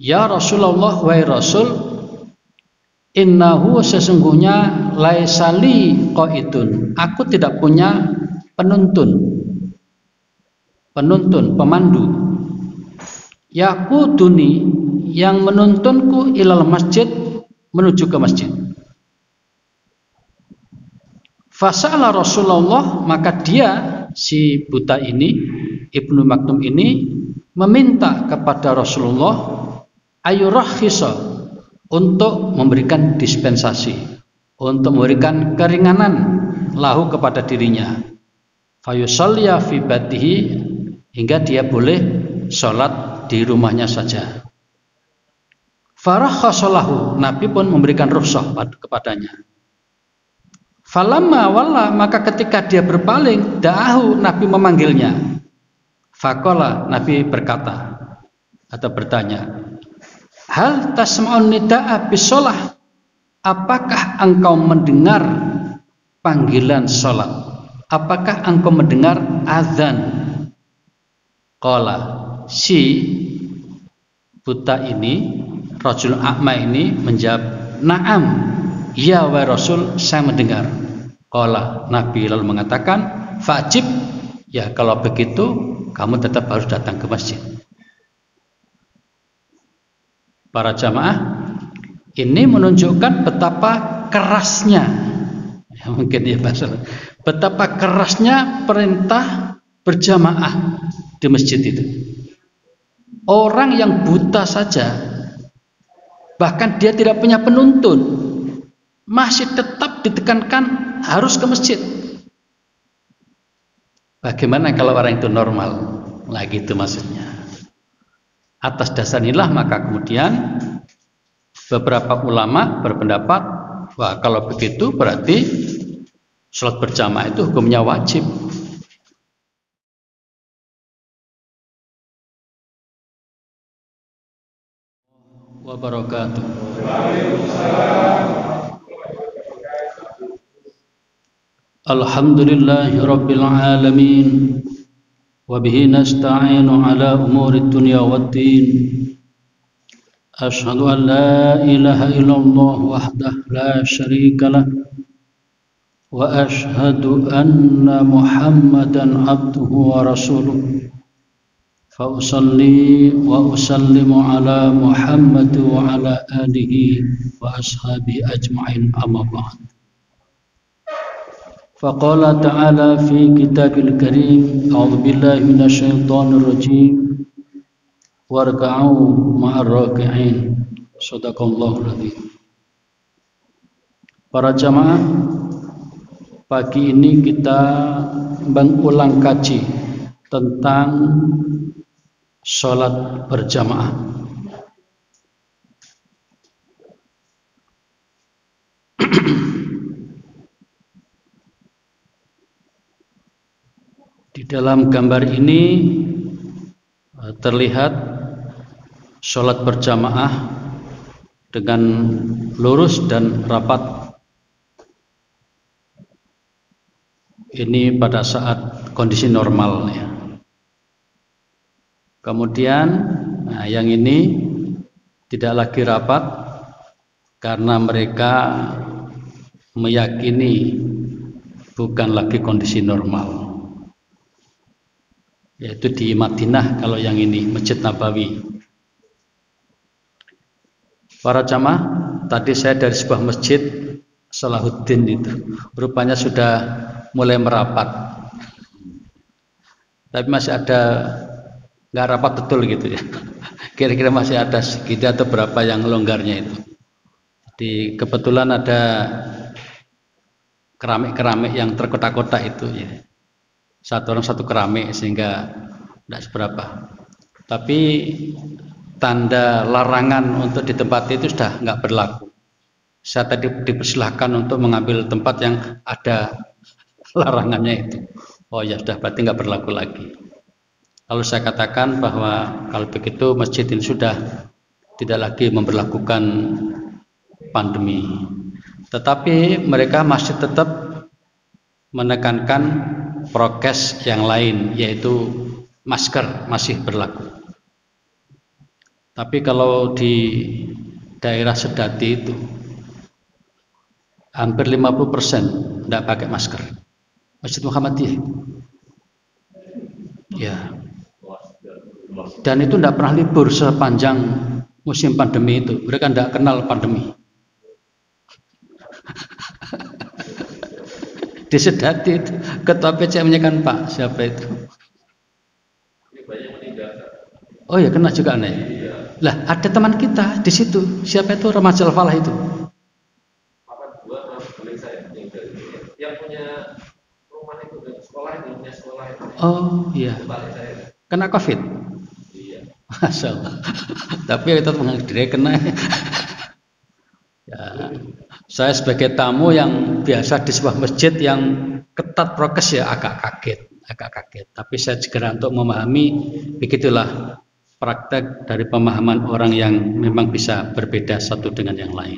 Ya Rasulullah, wahai Rasul, innahu sesungguhnya laisali qaidun, aku tidak punya pemandu. Yaquduni, yang menuntunku ilal masjid, menuju ke masjid. Fasa'ala Rasulullah, maka dia si buta ini, Ibnu Maktum ini, meminta kepada Rasulullah ayurahhisa, untuk memberikan dispensasi, untuk memberikan keringanan lahu kepada dirinya. Fayusalliya fi batihi, hingga dia boleh sholat di rumahnya saja. Farahhasalahu, Nabi pun memberikan rukhsah kepadanya. Falamma walla, maka ketika dia berpaling, da'ahu, Nabi memanggilnya. Faqala, Nabi berkata atau bertanya, hal tasma'un nida'a bisolah, apakah engkau mendengar panggilan sholat? Apakah engkau mendengar azan? Qala, si buta ini, rajul a'ma ini menjawab, na'am, ya wa Rasul, saya mendengar. Qala, Nabi lalu mengatakan, fajib, ya kalau begitu kamu tetap harus datang ke masjid. Para jamaah, ini menunjukkan betapa kerasnya, ya mungkin ya bahasa, betapa kerasnya perintah berjamaah di masjid itu. Orang yang buta saja, bahkan dia tidak punya penuntun, masih tetap ditekankan harus ke masjid. Bagaimana kalau orang itu normal? Nah gitu maksudnya. Atas dasar inilah maka kemudian beberapa ulama berpendapat, wah kalau begitu berarti sholat berjamaah itu hukumnya wajib. Wabarakatuh. Alhamdulillahi rabbil alamin, wa bihi nasta'inu ala umuri dunya waddin. Asyhadu an la ilaha illallah wahdahu la syarika lah, wa asyhadu anna Muhammadan abduhu wa rasuluh. Fa usalli wa usallimu ala Muhammad wa ala alihi wa ashabihi ajma'in, amma ba'd. Faqala ta'ala fi kitabil karim, a'udzu billahi minasyaitonir rajim, warka'u ma'ar raki'in. Shadaqallahul adzim. Para jamaah, pagi ini kita mengulang kaji tentang sholat berjamaah. Di dalam gambar ini terlihat sholat berjamaah dengan lurus dan rapat. Ini pada saat kondisi normal ya. Kemudian yang ini tidak lagi rapat karena mereka meyakini bukan lagi kondisi normal, yaitu di Madinah. Kalau yang ini Masjid Nabawi. Para jamaah, tadi saya dari sebuah masjid Salahuddin itu, rupanya sudah mulai merapat, tapi masih ada nggak rapat betul gitu ya. Kira-kira masih ada segitu atau berapa yang longgarnya itu. Jadi kebetulan ada keramik-keramik yang terkotak-kotak itu ya. Satu orang satu keramik sehingga tidak seberapa. Tapi tanda larangan untuk di tempat itu sudah nggak berlaku. Saya tadi dipersilahkan untuk mengambil tempat yang ada larangannya itu. Oh ya sudah, berarti nggak berlaku lagi. Lalu saya katakan bahwa kalau begitu masjid ini sudah tidak lagi memberlakukan pandemi. Tetapi mereka masih tetap menekankan prokes yang lain, yaitu masker masih berlaku. Tapi kalau di daerah Sedati itu hampir 50% tidak pakai masker. Masjid Muhammadiyah. Ya. Dan itu tidak pernah libur sepanjang musim pandemi itu. Mereka tidak kenal pandemi. Di Sedati itu, ketua PCM-nya kan Pak siapa itu? Oh ya, kena juga nih. Lah ada teman kita di situ. Siapa itu? Remaja Al-Falah itu. Yang punya rumah itu, sekolah itu, punya sekolah itu. Oh iya. Kena COVID. Iya. Masya Allah. Tapi itu dia kena. Ya, saya sebagai tamu yang biasa di sebuah masjid yang ketat prokes ya agak kaget. Tapi saya segera untuk memahami, begitulah praktek dari pemahaman orang yang memang bisa berbeda satu dengan yang lain.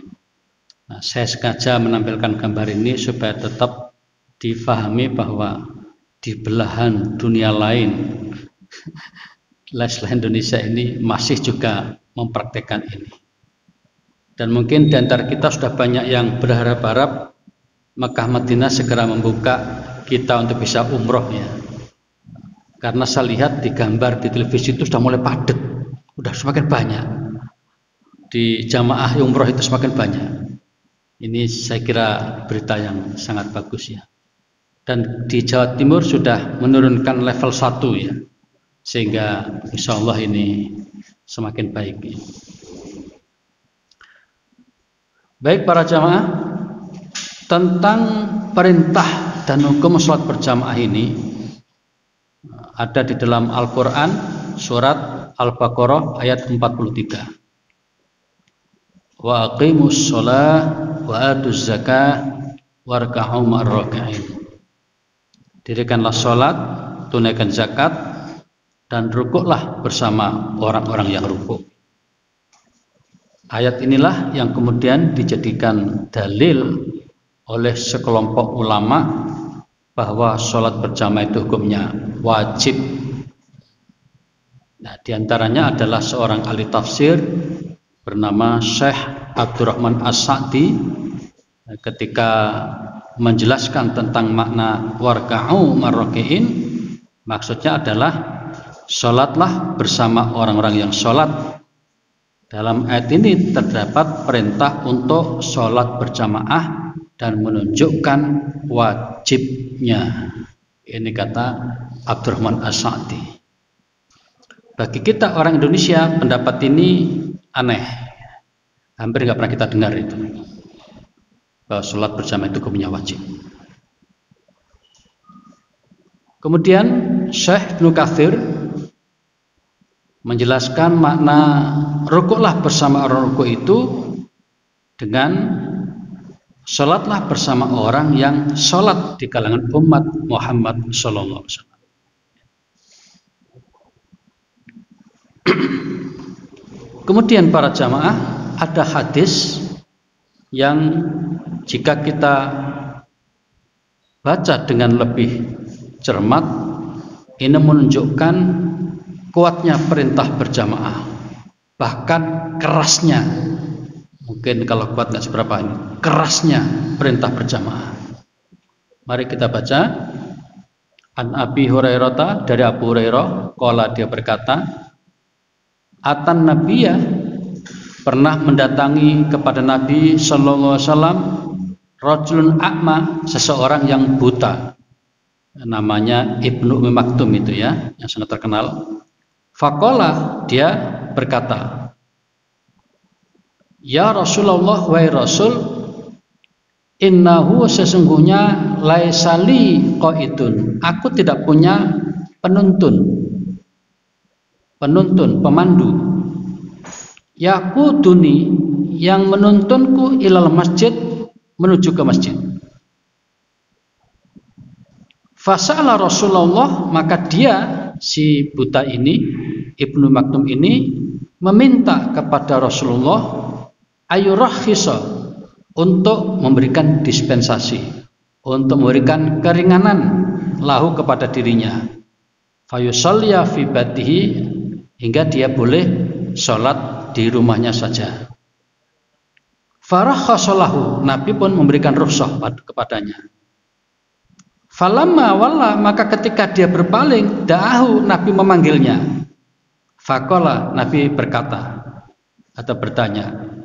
Nah, saya sengaja menampilkan gambar ini supaya tetap difahami bahwa di belahan dunia lain, selain Indonesia ini masih juga mempraktekkan ini. Dan mungkin di antara kita sudah banyak yang berharap-harap Mekah Madinah segera membuka kita untuk bisa umroh ya. Karena saya lihat di gambar di televisi itu sudah mulai padat, sudah semakin banyak. Di jamaah umroh itu semakin banyak. Ini saya kira berita yang sangat bagus ya. Dan di Jawa Timur sudah menurunkan level 1 ya. Sehingga insya Allah ini semakin baik ya. Baik para jamaah, tentang perintah dan hukum sholat berjamaah ini ada di dalam Al-Quran surat Al-Baqarah ayat 43. Wa aqimus sholah wa atuz zakah warka'u ma'ar-raki'in. Dirikanlah sholat, tunaikan zakat, dan rukuklah bersama orang-orang yang rukuk. Ayat inilah yang kemudian dijadikan dalil oleh sekelompok ulama bahwa sholat berjamaah itu hukumnya wajib. Nah, diantaranya adalah seorang ahli tafsir bernama Syekh Abdurrahman As-Sa'di ketika menjelaskan tentang makna warka'u marroki'in, maksudnya adalah sholatlah bersama orang-orang yang sholat. Dalam ayat ini terdapat perintah untuk sholat berjamaah dan menunjukkan wajibnya. Ini kata Abdurrahman As-Sa'di. Bagi kita orang Indonesia pendapat ini aneh. Hampir nggak pernah kita dengar itu. Bahwa sholat berjamaah itu hukumnya wajib. Kemudian Syekh Ibnu Katsir menjelaskan makna rukuklah bersama orang rukuk itu dengan sholatlah bersama orang yang sholat di kalangan umat Muhammad Sallallahu Alaihi Wasallam. Kemudian para jamaah, ada hadis yang jika kita baca dengan lebih cermat, ini menunjukkan kuatnya perintah berjamaah, bahkan kerasnya, mungkin kalau kuat nggak seberapa ini, kerasnya perintah berjamaah. Mari kita baca. An Abi Hurairah, dari Abu Hurairah, qala, dia berkata, atan Nabiyya, pernah mendatangi kepada Nabi Sallallahu Alaihi Wasallam rajulun a'ma, seseorang yang buta, namanya Ibnu Ummi Maktum itu ya, yang sangat terkenal. Faqala, dia berkata, ya Rasulullah, wahai Rasul, innahu, sesungguhnya, laisali qaidun, aku tidak punya penuntun, pemandu, yaquduni, yang menuntunku ilal masjid, menuju ke masjid. Fasa'ala Rasulullah, maka dia, si buta ini, Ibnu Maktum ini, meminta kepada Rasulullah ayurakhisa, untuk memberikan dispensasi, untuk memberikan keringanan lahu kepada dirinya, fayusalliya fi batihi, hingga dia boleh sholat di rumahnya saja. Farakhasalahu, Nabi pun memberikan rukhsah kepadanya. Falamma walla, maka ketika dia berpaling, da'ahu, Nabi memanggilnya. Faqala, Nabi berkata atau bertanya,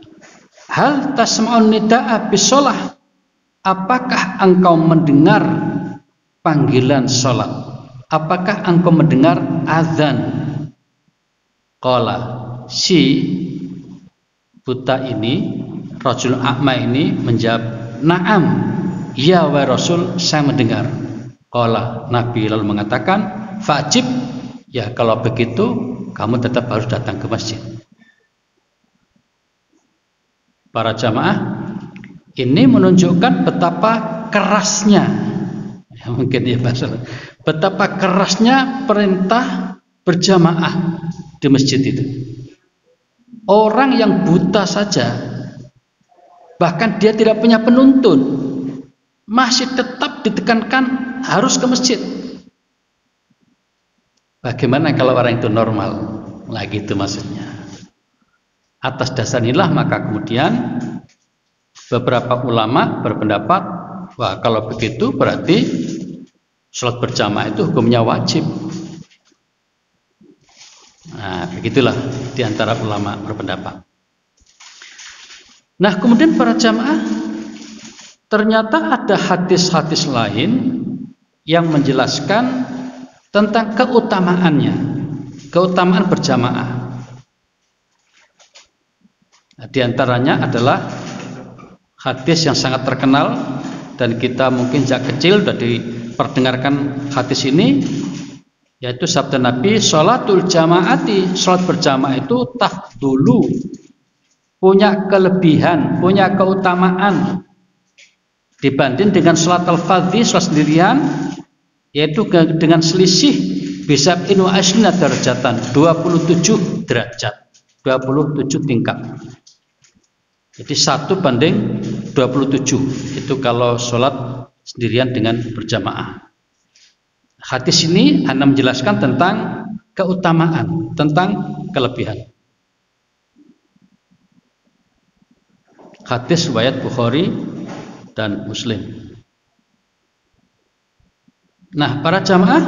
hal tasma'un nida'a bisolah, apakah engkau mendengar panggilan sholat? Apakah engkau mendengar azan? Qala, si buta ini, rajul a'ma ini menjawab, na'am, ya wa Rasul, saya mendengar. Qala, Nabi lalu mengatakan, fajib, ya kalau begitu kamu tetap harus datang ke masjid. Para jamaah, ini menunjukkan betapa kerasnya, ya mungkin ya bahasa, betapa kerasnya perintah berjamaah di masjid itu. Orang yang buta saja, bahkan dia tidak punya penuntun, masih tetap ditekankan harus ke masjid. Bagaimana kalau orang itu normal? Nah gitu maksudnya. Atas dasar inilah maka kemudian beberapa ulama berpendapat, wah kalau begitu berarti sholat berjamaah itu hukumnya wajib. Nah begitulah diantara ulama berpendapat. Nah kemudian para jamaah, ternyata ada hadis-hadis lain yang menjelaskan tentang keutamaannya, keutamaan berjamaah. Nah, di antaranya adalah hadis yang sangat terkenal dan kita mungkin sejak kecil sudah diperdengarkan hadis ini, yaitu sabda Nabi, sholatul jamaati, sholat berjamaah itu tafdulu, punya kelebihan, punya keutamaan dibanding dengan sholat al-fadhi, sholat sendirian, yaitu dengan selisih bisa inu asna derajatan, 27 derajat, 27 tingkat. Jadi 1 banding 27 itu kalau sholat sendirian dengan berjamaah. Hadis ini hanya menjelaskan tentang keutamaan, tentang kelebihan. Hadis riwayat Bukhari dan Muslim. Nah, para jamaah,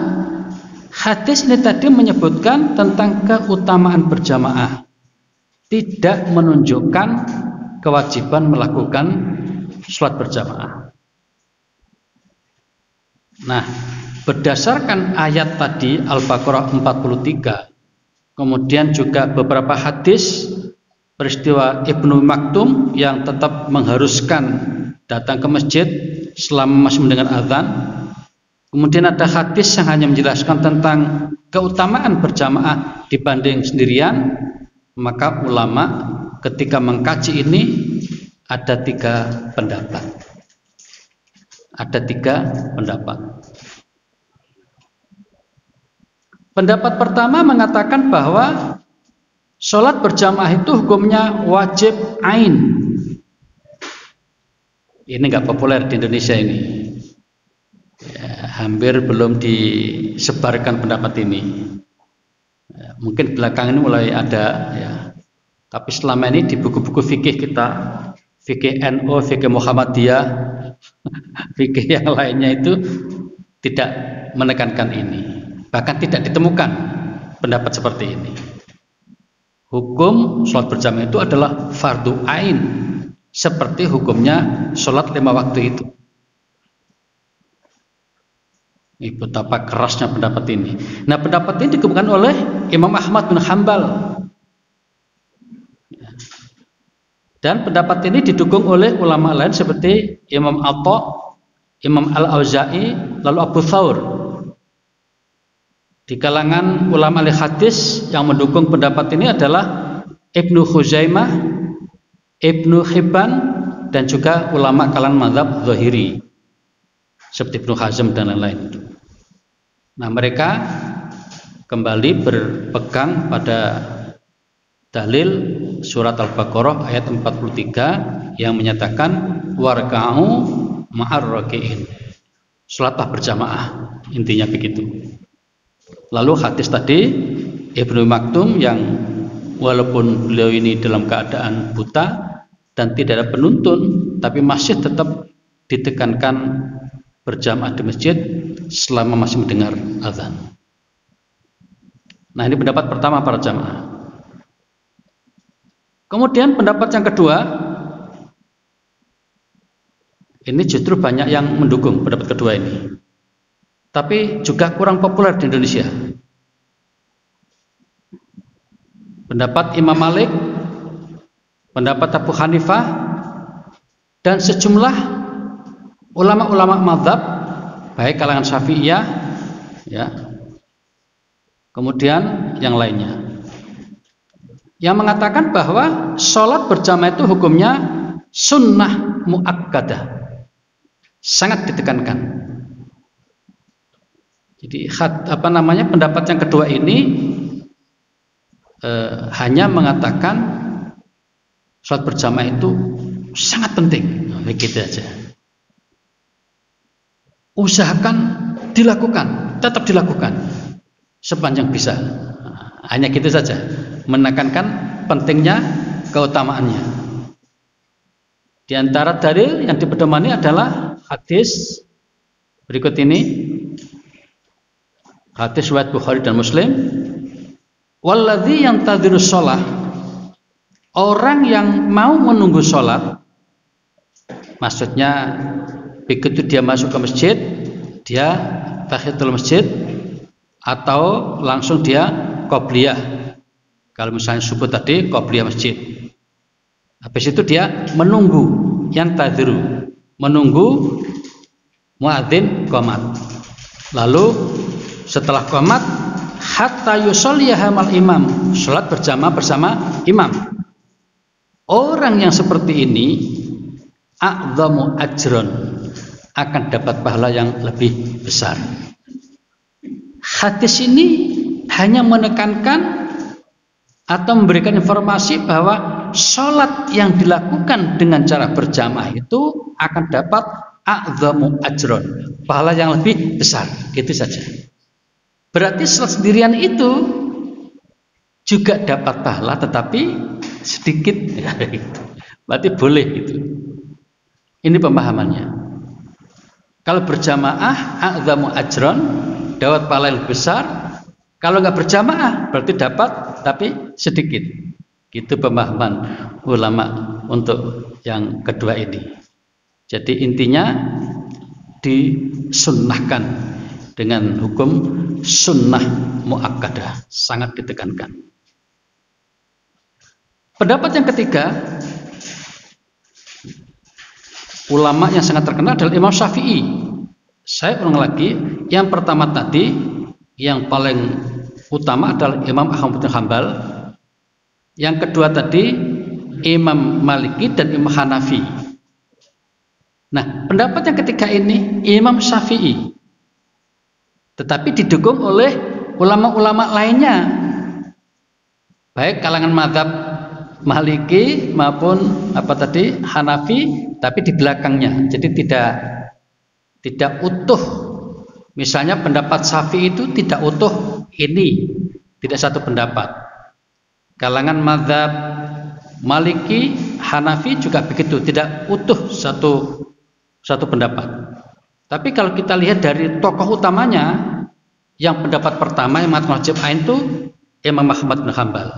hadis ini tadi menyebutkan tentang keutamaan berjamaah, tidak menunjukkan kewajiban melakukan sholat berjamaah. Nah, berdasarkan ayat tadi Al-Baqarah 43, kemudian juga beberapa hadis peristiwa Ibnu Maktum yang tetap mengharuskan datang ke masjid selama masih mendengar azan. Kemudian ada hadis yang hanya menjelaskan tentang keutamaan berjamaah dibanding sendirian. Maka ulama ketika mengkaji ini ada 3 pendapat. Ada 3 pendapat. Pendapat pertama mengatakan bahwa sholat berjamaah itu hukumnya wajib ain. Ini nggak populer di Indonesia ini. Ya, hampir belum disebarkan pendapat ini. Ya, mungkin belakangan ini mulai ada ya. Tapi selama ini di buku-buku fikih kita, fikih NU, fikih Muhammadiyah, fikih yang lainnya itu tidak menekankan ini. Bahkan tidak ditemukan pendapat seperti ini. Hukum sholat berjamaah itu adalah fardu ain, seperti hukumnya sholat 5 waktu itu. Ini betapa kerasnya pendapat ini. Nah, pendapat ini dikemukakan oleh Imam Ahmad bin Hanbal. Dan pendapat ini didukung oleh ulama lain seperti Imam Atha, Imam Al-Auza'i, lalu Abu Thawr. Di kalangan ulama ahli hadis yang mendukung pendapat ini adalah Ibnu Khuzaimah, Ibnu Hibban, dan juga ulama kalangan mazhab Zahiri seperti Ibnu Hazm dan lain-lain. Nah, mereka kembali berpegang pada dalil surat Al-Baqarah ayat 43 yang menyatakan warka'u ma'ar raki'in. Salatlah berjamaah, intinya begitu. Lalu hadis tadi Ibnu Maktum yang walaupun beliau ini dalam keadaan buta dan tidak ada penuntun, tapi masih tetap ditekankan berjamaah di masjid selama masih mendengar azan. Nah, ini pendapat pertama para jamaah. Kemudian pendapat yang kedua, ini justru banyak yang mendukung pendapat kedua ini, tapi juga kurang populer di Indonesia. Pendapat Imam Malik, pendapat Abu Hanifah, dan sejumlah ulama-ulama mazhab, baik kalangan Syafi'iyah, ya, kemudian yang lainnya, yang mengatakan bahwa sholat berjamaah itu hukumnya sunnah muakkadah, sangat ditekankan. Jadi pendapat yang kedua ini hanya mengatakan sholat berjamaah itu sangat penting, begitu aja. Usahakan dilakukan, tetap dilakukan sepanjang bisa. Hanya gitu saja, menekankan pentingnya keutamaannya. Di antara dalil yang dipedomani adalah hadis berikut ini, hadis riwayat Bukhari dan Muslim. Walladzi yantadhiru shalah, orang yang mau menunggu sholat, maksudnya begitu dia masuk ke masjid, dia tahiyatul masjid, atau langsung dia qobliyah. Kalau misalnya subuh tadi qobliyah masjid, habis itu dia menunggu, yantadhiru, menunggu muadzin qomat, lalu setelah qomat hatta yusolliyaha mal imam, sholat berjamaah bersama imam. Orang yang seperti ini a'dhamu ajron, akan dapat pahala yang lebih besar. Hadis ini hanya menekankan atau memberikan informasi bahwa sholat yang dilakukan dengan cara berjamaah itu akan dapat a'dhamu ajron, pahala yang lebih besar, gitu saja. Berarti sholat sendirian itu juga dapat pahala, tetapi sedikit. Berarti boleh itu. Ini pemahamannya. Kalau berjamaah a'dhamu ajron, dapat pahala yang besar. Kalau nggak berjamaah berarti dapat tapi sedikit. Gitu pemahaman ulama untuk yang kedua ini. Jadi intinya disunnahkan dengan hukum sunnah muakkadah, sangat ditekankan. Pendapat yang ketiga, ulama yang sangat terkenal adalah Imam Syafi'i. Saya ulang lagi, yang pertama tadi, yang paling utama adalah Imam Ahmad bin Hanbal. Yang kedua tadi Imam Maliki dan Imam Hanafi. Nah, pendapat yang ketiga ini Imam Syafi'i, tetapi didukung oleh ulama-ulama lainnya, baik kalangan mazhab Maliki maupun Hanafi, tapi di belakangnya. Jadi tidak utuh. Misalnya pendapat Syafi'i itu tidak utuh ini, tidak satu pendapat. Kalangan mazhab Maliki, Hanafi juga begitu, tidak utuh satu pendapat. Tapi kalau kita lihat dari tokoh utamanya, yang pendapat pertama yang mengatakan wajib ain itu Imam Ahmad bin Hanbal.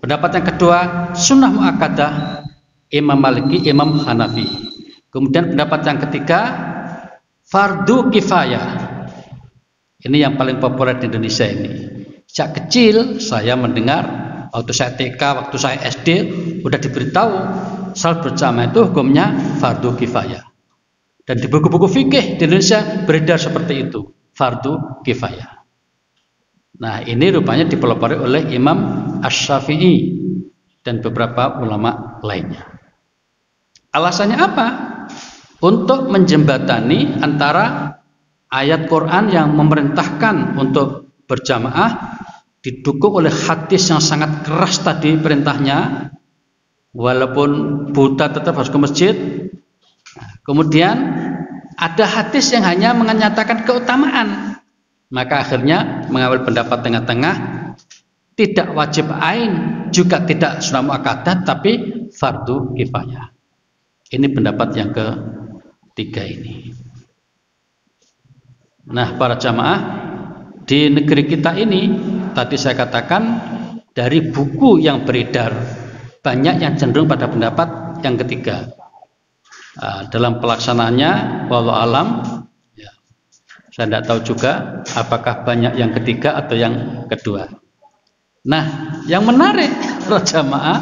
Pendapat yang kedua sunnah muakkadah Imam Maliki, Imam Hanafi. Kemudian pendapat yang ketiga fardu kifayah. Ini yang paling populer di Indonesia ini. Sejak kecil saya mendengar, waktu saya TK, waktu saya SD, udah diberitahu salat berjamaah itu hukumnya fardu kifayah. Dan di buku-buku fikih di Indonesia beredar seperti itu, fardu kifayah. Nah, ini rupanya dipelopori oleh Imam Asy-Syafi'i dan beberapa ulama lainnya. Alasannya apa? Untuk menjembatani antara ayat Quran yang memerintahkan untuk berjamaah didukung oleh hadis yang sangat keras tadi perintahnya, walaupun buta tetap harus ke masjid. Kemudian ada hadis yang hanya menyatakan keutamaan, maka akhirnya mengambil pendapat tengah-tengah, tidak wajib ain juga tidak sunnah muakkadah tapi fardu kifayah. Ini pendapat yang ketiga ini. Nah, para jamaah, di negeri kita ini tadi saya katakan dari buku yang beredar banyak yang cenderung pada pendapat yang ketiga. Dalam pelaksanaannya wallahu alam ya, saya tidak tahu juga apakah banyak yang ketiga atau yang kedua. Nah, yang menarik para jamaah,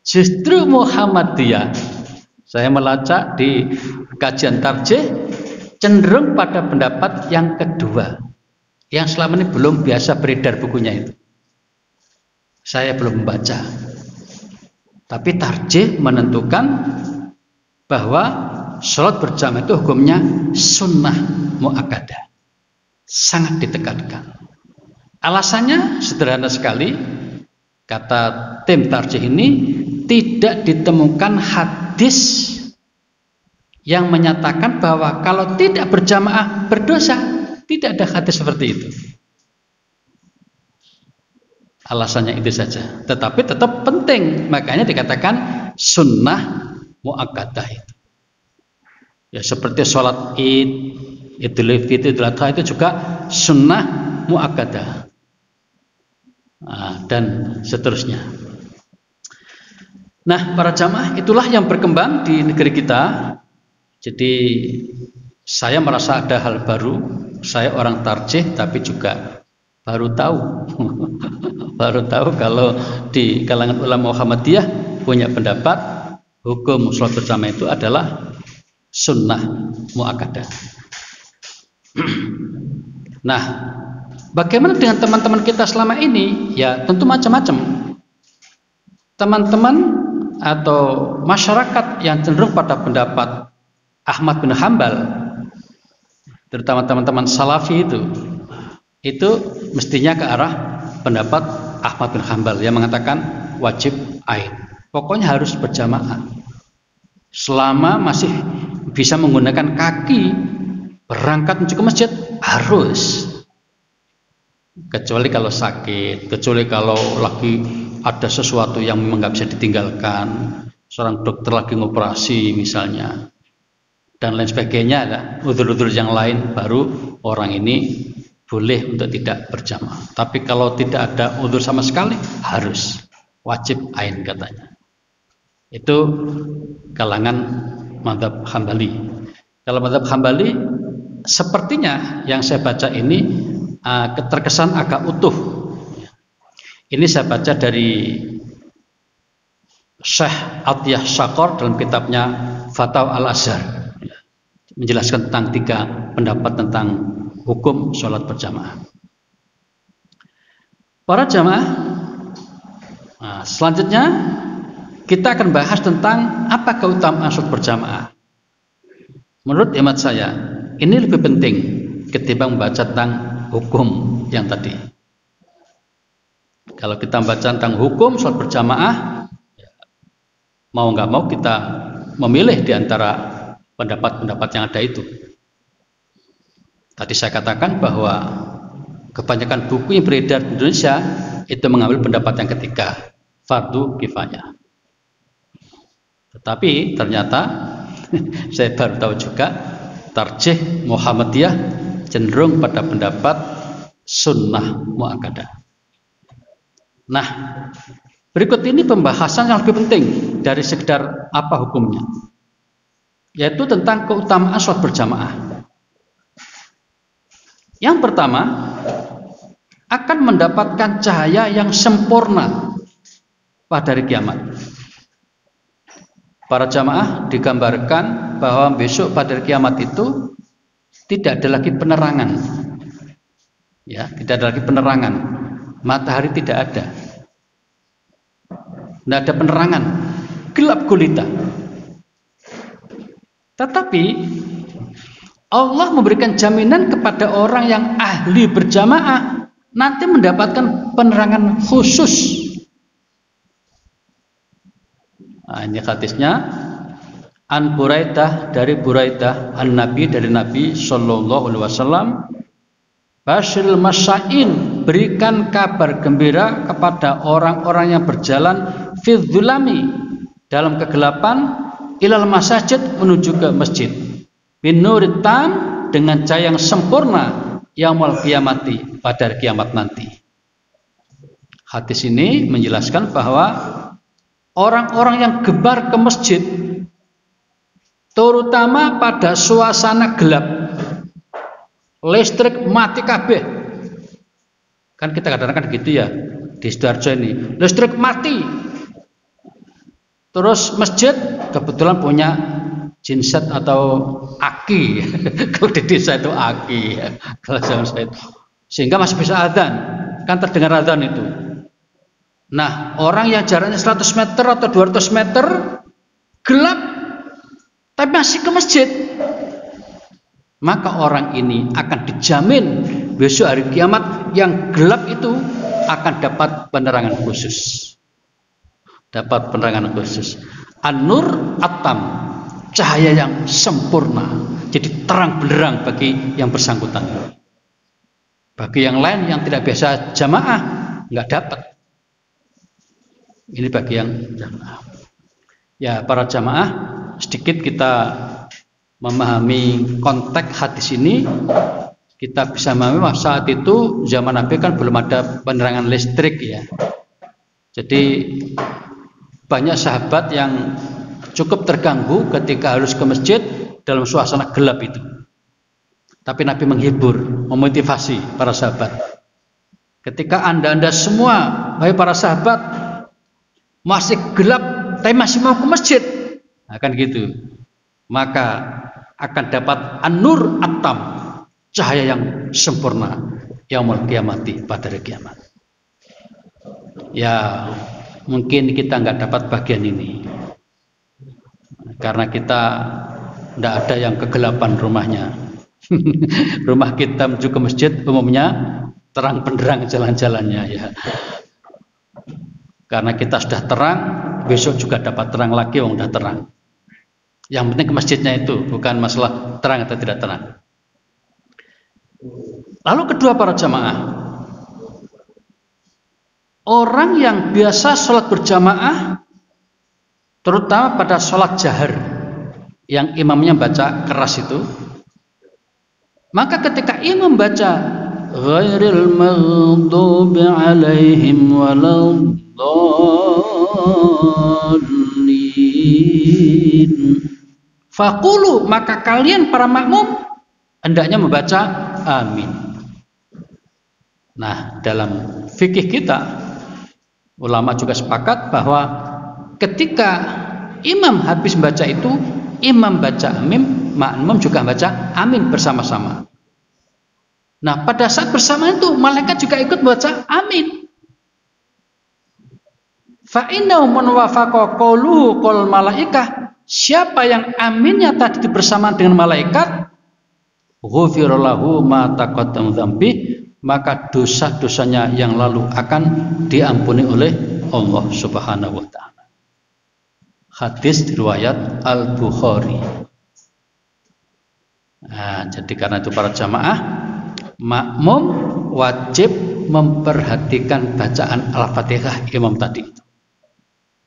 justru Muhammadiyah, saya melacak di kajian tarjih cenderung pada pendapat yang kedua, yang selama ini belum biasa beredar bukunya itu. Saya belum membaca. Tapi tarjih menentukan bahwa sholat berjamaah itu hukumnya sunnah muakkadah. Sangat ditekankan. Alasannya sederhana sekali. Kata tim tarjih ini, tidak ditemukan hadis yang menyatakan bahwa kalau tidak berjamaah berdosa. Tidak ada hadis seperti itu. Alasannya itu saja. Tetapi tetap penting. Makanya dikatakan sunnah muakkadah itu. Ya, seperti sholat id, idul fitri, idul adha itu juga sunnah muakkadah. Dan seterusnya. Nah, para jamaah, itulah yang berkembang di negeri kita. Jadi saya merasa ada hal baru. Saya orang tarjih tapi juga baru tahu baru tahu kalau di kalangan ulama Muhammadiyah punya pendapat hukum sholat berjamaah itu adalah sunnah muakkadah. Nah, bagaimana dengan teman-teman kita selama ini? Ya tentu macam-macam. Teman-teman atau masyarakat yang cenderung pada pendapat Ahmad bin Hambal, terutama teman-teman Salafi itu mestinya ke arah pendapat Ahmad bin Hambal yang mengatakan wajib ain. Pokoknya harus berjamaah. Selama masih bisa menggunakan kaki berangkat menuju ke masjid harus. Kecuali kalau sakit, kecuali kalau lagi ada sesuatu yang memang nggak bisa ditinggalkan, seorang dokter lagi ngoperasi misalnya, dan lain sebagainya, ada udzur-udzur yang lain, baru orang ini boleh untuk tidak berjamaah. Tapi kalau tidak ada udzur sama sekali, harus wajib ain katanya. Itu kalangan mazhab Hambali. Kalau mazhab Hambali, sepertinya yang saya baca ini terkesan agak utuh. Ini saya baca dari Syekh Atiyah Syakor dalam kitabnya Fatawa Al-Azhar, menjelaskan tentang 3 pendapat tentang hukum sholat berjamaah. Para jamaah, selanjutnya kita akan bahas tentang apa keutamaan sholat berjamaah. Menurut hemat saya, ini lebih penting ketimbang membaca tentang hukum yang tadi. Kalau kita membaca tentang hukum sholat berjamaah, mau nggak mau kita memilih di antara pendapat-pendapat yang ada itu. Tadi saya katakan bahwa kebanyakan buku yang beredar di Indonesia itu mengambil pendapat yang ketiga, fardu kifayah. Tetapi ternyata saya baru tahu juga tarjih Muhammadiyah cenderung pada pendapat sunnah muakkadah. Nah, berikut ini pembahasan yang lebih penting dari sekedar apa hukumnya, yaitu tentang keutamaan sholat berjamaah. Yang pertama, akan mendapatkan cahaya yang sempurna pada hari kiamat. Para jamaah digambarkan bahwa besok pada hari kiamat itu tidak ada lagi penerangan. Ya, tidak ada lagi penerangan. Matahari tidak ada. Tidak ada penerangan. Gelap gulita. Tetapi Allah memberikan jaminan kepada orang yang ahli berjamaah nanti mendapatkan penerangan khusus. Nah, ini hadisnya An Buraidah, dari Buraidah an Nabi, dari Nabi sallallahu alaihi wasallam, Basyiril masyain berikan kabar gembira kepada orang-orang yang berjalan fi dzulami dalam kegelapan ilal masajid menuju ke masjid bin nurit tam dengan cahaya yang sempurna yaumul qiyamati pada hari kiamat nanti. Hadis ini menjelaskan bahwa orang-orang yang gemar ke masjid terutama pada suasana gelap, listrik mati kabeh. Kan kita kadang-kadang gitu ya di Sidoarjo ini, listrik mati. Terus masjid kebetulan punya genset atau aki. Kalau di desa itu aki ya. Kalau zaman saya itu. Sehingga masih bisa adzan. Kan terdengar adzan itu. Nah, orang yang jaraknya 100 meter atau 200 meter gelap tapi masih ke masjid, maka orang ini akan dijamin besok hari kiamat yang gelap itu akan dapat penerangan khusus. Dapat penerangan khusus. An-nur at-tam, cahaya yang sempurna. Jadi terang benderang bagi yang bersangkutan. Bagi yang lain yang tidak biasa jamaah nggak dapat. Ini bagi yang jamaah. Ya, para jamaah, sedikit kita memahami konteks hadis ini. Kita bisa memahami saat itu zaman Nabi kan belum ada penerangan listrik ya. Jadi banyak sahabat yang cukup terganggu ketika harus ke masjid dalam suasana gelap itu. Tapi Nabi menghibur, memotivasi para sahabat. Ketika anda semua, wahai para sahabat, masih gelap tapi masih mau ke masjid, akan gitu, maka akan dapat an-nur at-tam, cahaya yang sempurna yaumul qiyamati pada hari kiamat. Ya, mungkin kita nggak dapat bagian ini karena kita nggak ada yang kegelapan rumahnya. Rumah kita menuju ke masjid umumnya terang benderang jalan-jalannya ya. Karena kita sudah terang, besok juga dapat terang lagi, wong sudah terang. Yang penting ke masjidnya itu, bukan masalah terang atau tidak terang. Lalu kedua para jamaah, orang yang biasa sholat berjamaah, terutama pada sholat jahar, yang imamnya baca keras itu, maka ketika imam baca ghairil maghdubi alaihim waladdallin, faqulu, maka kalian para makmum hendaknya membaca amin. Nah, dalam fikih kita ulama juga sepakat bahwa ketika imam habis membaca itu, imam baca amin, makmum juga baca amin bersama-sama. Nah, pada saat bersamaan itu malaikat juga ikut membaca amin. Fa innahu man wafaqa qauluhu qaul malaikah, siapa yang aminnya tadi bersamaan dengan malaikat, ghufira lahu ma taqaddama dzambi, maka dosa-dosanya yang lalu akan diampuni oleh Allah Subhanahu wa taala. Hadis riwayat Al-Bukhari. Nah, jadi karena itu para jamaah, makmum wajib memperhatikan bacaan Al-Fatihah imam tadi.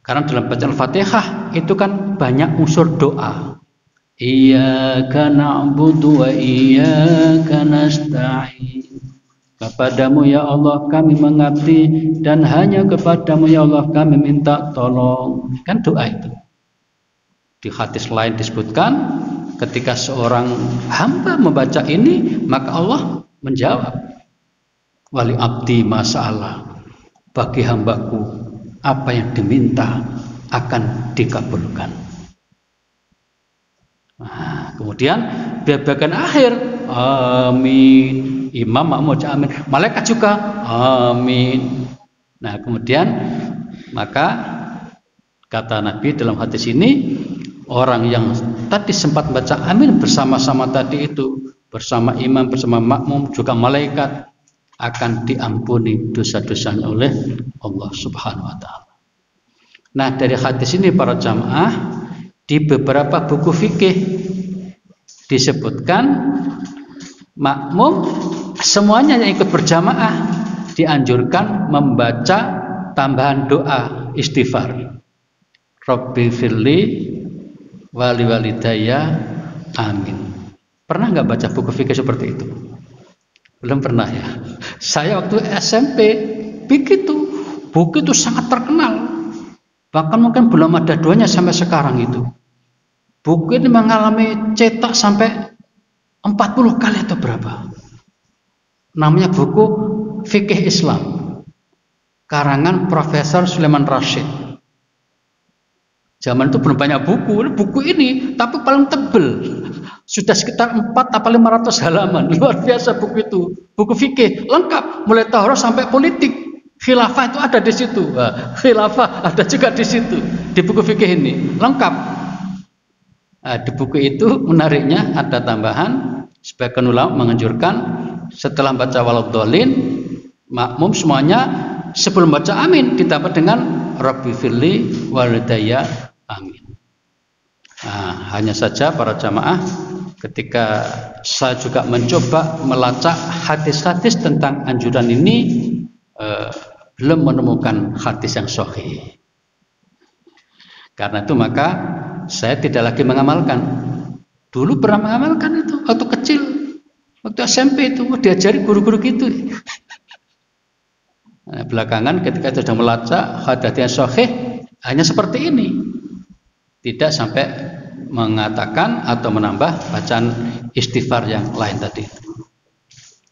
Karena dalam bacaan Al-Fatihah itu kan banyak unsur doa. Iyyaka na'budu wa iyyaka nasta'in. Kepadamu ya Allah kami mengabdi dan hanya kepadamu ya Allah kami minta tolong. Kan doa itu. Di hadis lain disebutkan ketika seorang hamba membaca ini, maka Allah menjawab, wali abdi masa'alah, bagi hambaku apa yang diminta akan dikabulkan. Nah, kemudian di bagian akhir amin, imam makmum amin, malaikat juga amin. Nah, kemudian maka kata Nabi dalam hadis ini, orang yang tadi sempat baca amin bersama-sama tadi itu, bersama imam, bersama makmum, juga malaikat, akan diampuni dosa-dosanya oleh Allah Subhanahu wa taala. Nah, dari hadis ini para jamaah, di beberapa buku fikih disebutkan makmum semuanya yang ikut berjamaah dianjurkan membaca tambahan doa istighfar. Rabbi firli wali walidayya amin. Pernah nggak baca buku fikih seperti itu? Belum pernah ya. Saya waktu SMP begitu. Buku itu sangat terkenal. Bahkan mungkin belum ada doanya sampai sekarang itu. Buku ini mengalami cetak sampai 40 kali atau berapa. Namanya buku Fikih Islam. Karangan Profesor Sulaiman Rasyid. Zaman itu belum banyak buku ini tapi paling tebel. Sudah sekitar 4 atau 500 halaman. Luar biasa buku itu. Buku fikih lengkap mulai Taurat sampai politik. Khilafah itu ada di situ. Khilafah ada juga di situ. Di buku fikih ini lengkap. Di buku itu menariknya ada tambahan sebagian ulama menganjurkan setelah baca waladhdallin makmum semuanya sebelum baca amin ditambah dengan Rabbi firli walidayya amin. Hanya saja para jamaah ketika saya juga mencoba melacak hadis-hadis tentang anjuran ini belum menemukan hadis yang sahih. Karena itu maka saya tidak lagi mengamalkan. Dulu pernah mengamalkan itu waktu kecil, waktu SMP itu diajari guru-guru gitu. Belakangan ketika sudah melacak hadis yang sahih hanya seperti ini, tidak sampai mengatakan atau menambah bacaan istighfar yang lain tadi.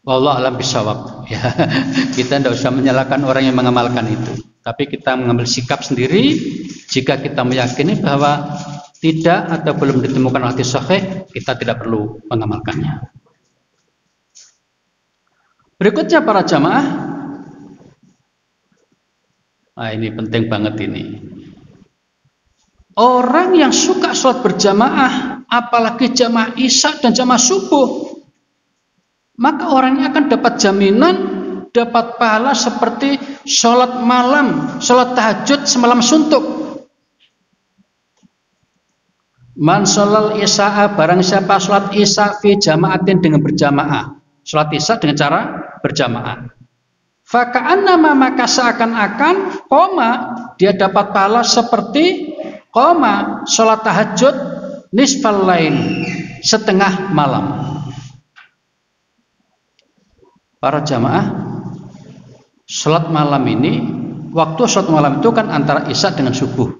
Wallahu a'lam bishawab. Ya, kita tidak usah menyalahkan orang yang mengamalkan itu, tapi kita mengambil sikap sendiri. Jika kita meyakini bahwa tidak atau belum ditemukan hadis sahih, kita tidak perlu mengamalkannya. Berikutnya para jamaah, ini penting banget ini. Orang yang suka sholat berjamaah, apalagi jamaah isya dan jamaah subuh, maka orangnya akan dapat jaminan, dapat pahala seperti sholat malam, sholat tahajud semalam suntuk. Man sholal isya'a, barang siapa sholat isya fi jama'atin dengan berjamaah, sholat isya dengan cara berjamaah, faka'annama maka seakan-akan koma dia dapat pahala seperti koma sholat tahajud nisfal lain, setengah malam. Para jamaah, sholat malam ini, waktu sholat malam itu kan antara isya dengan subuh.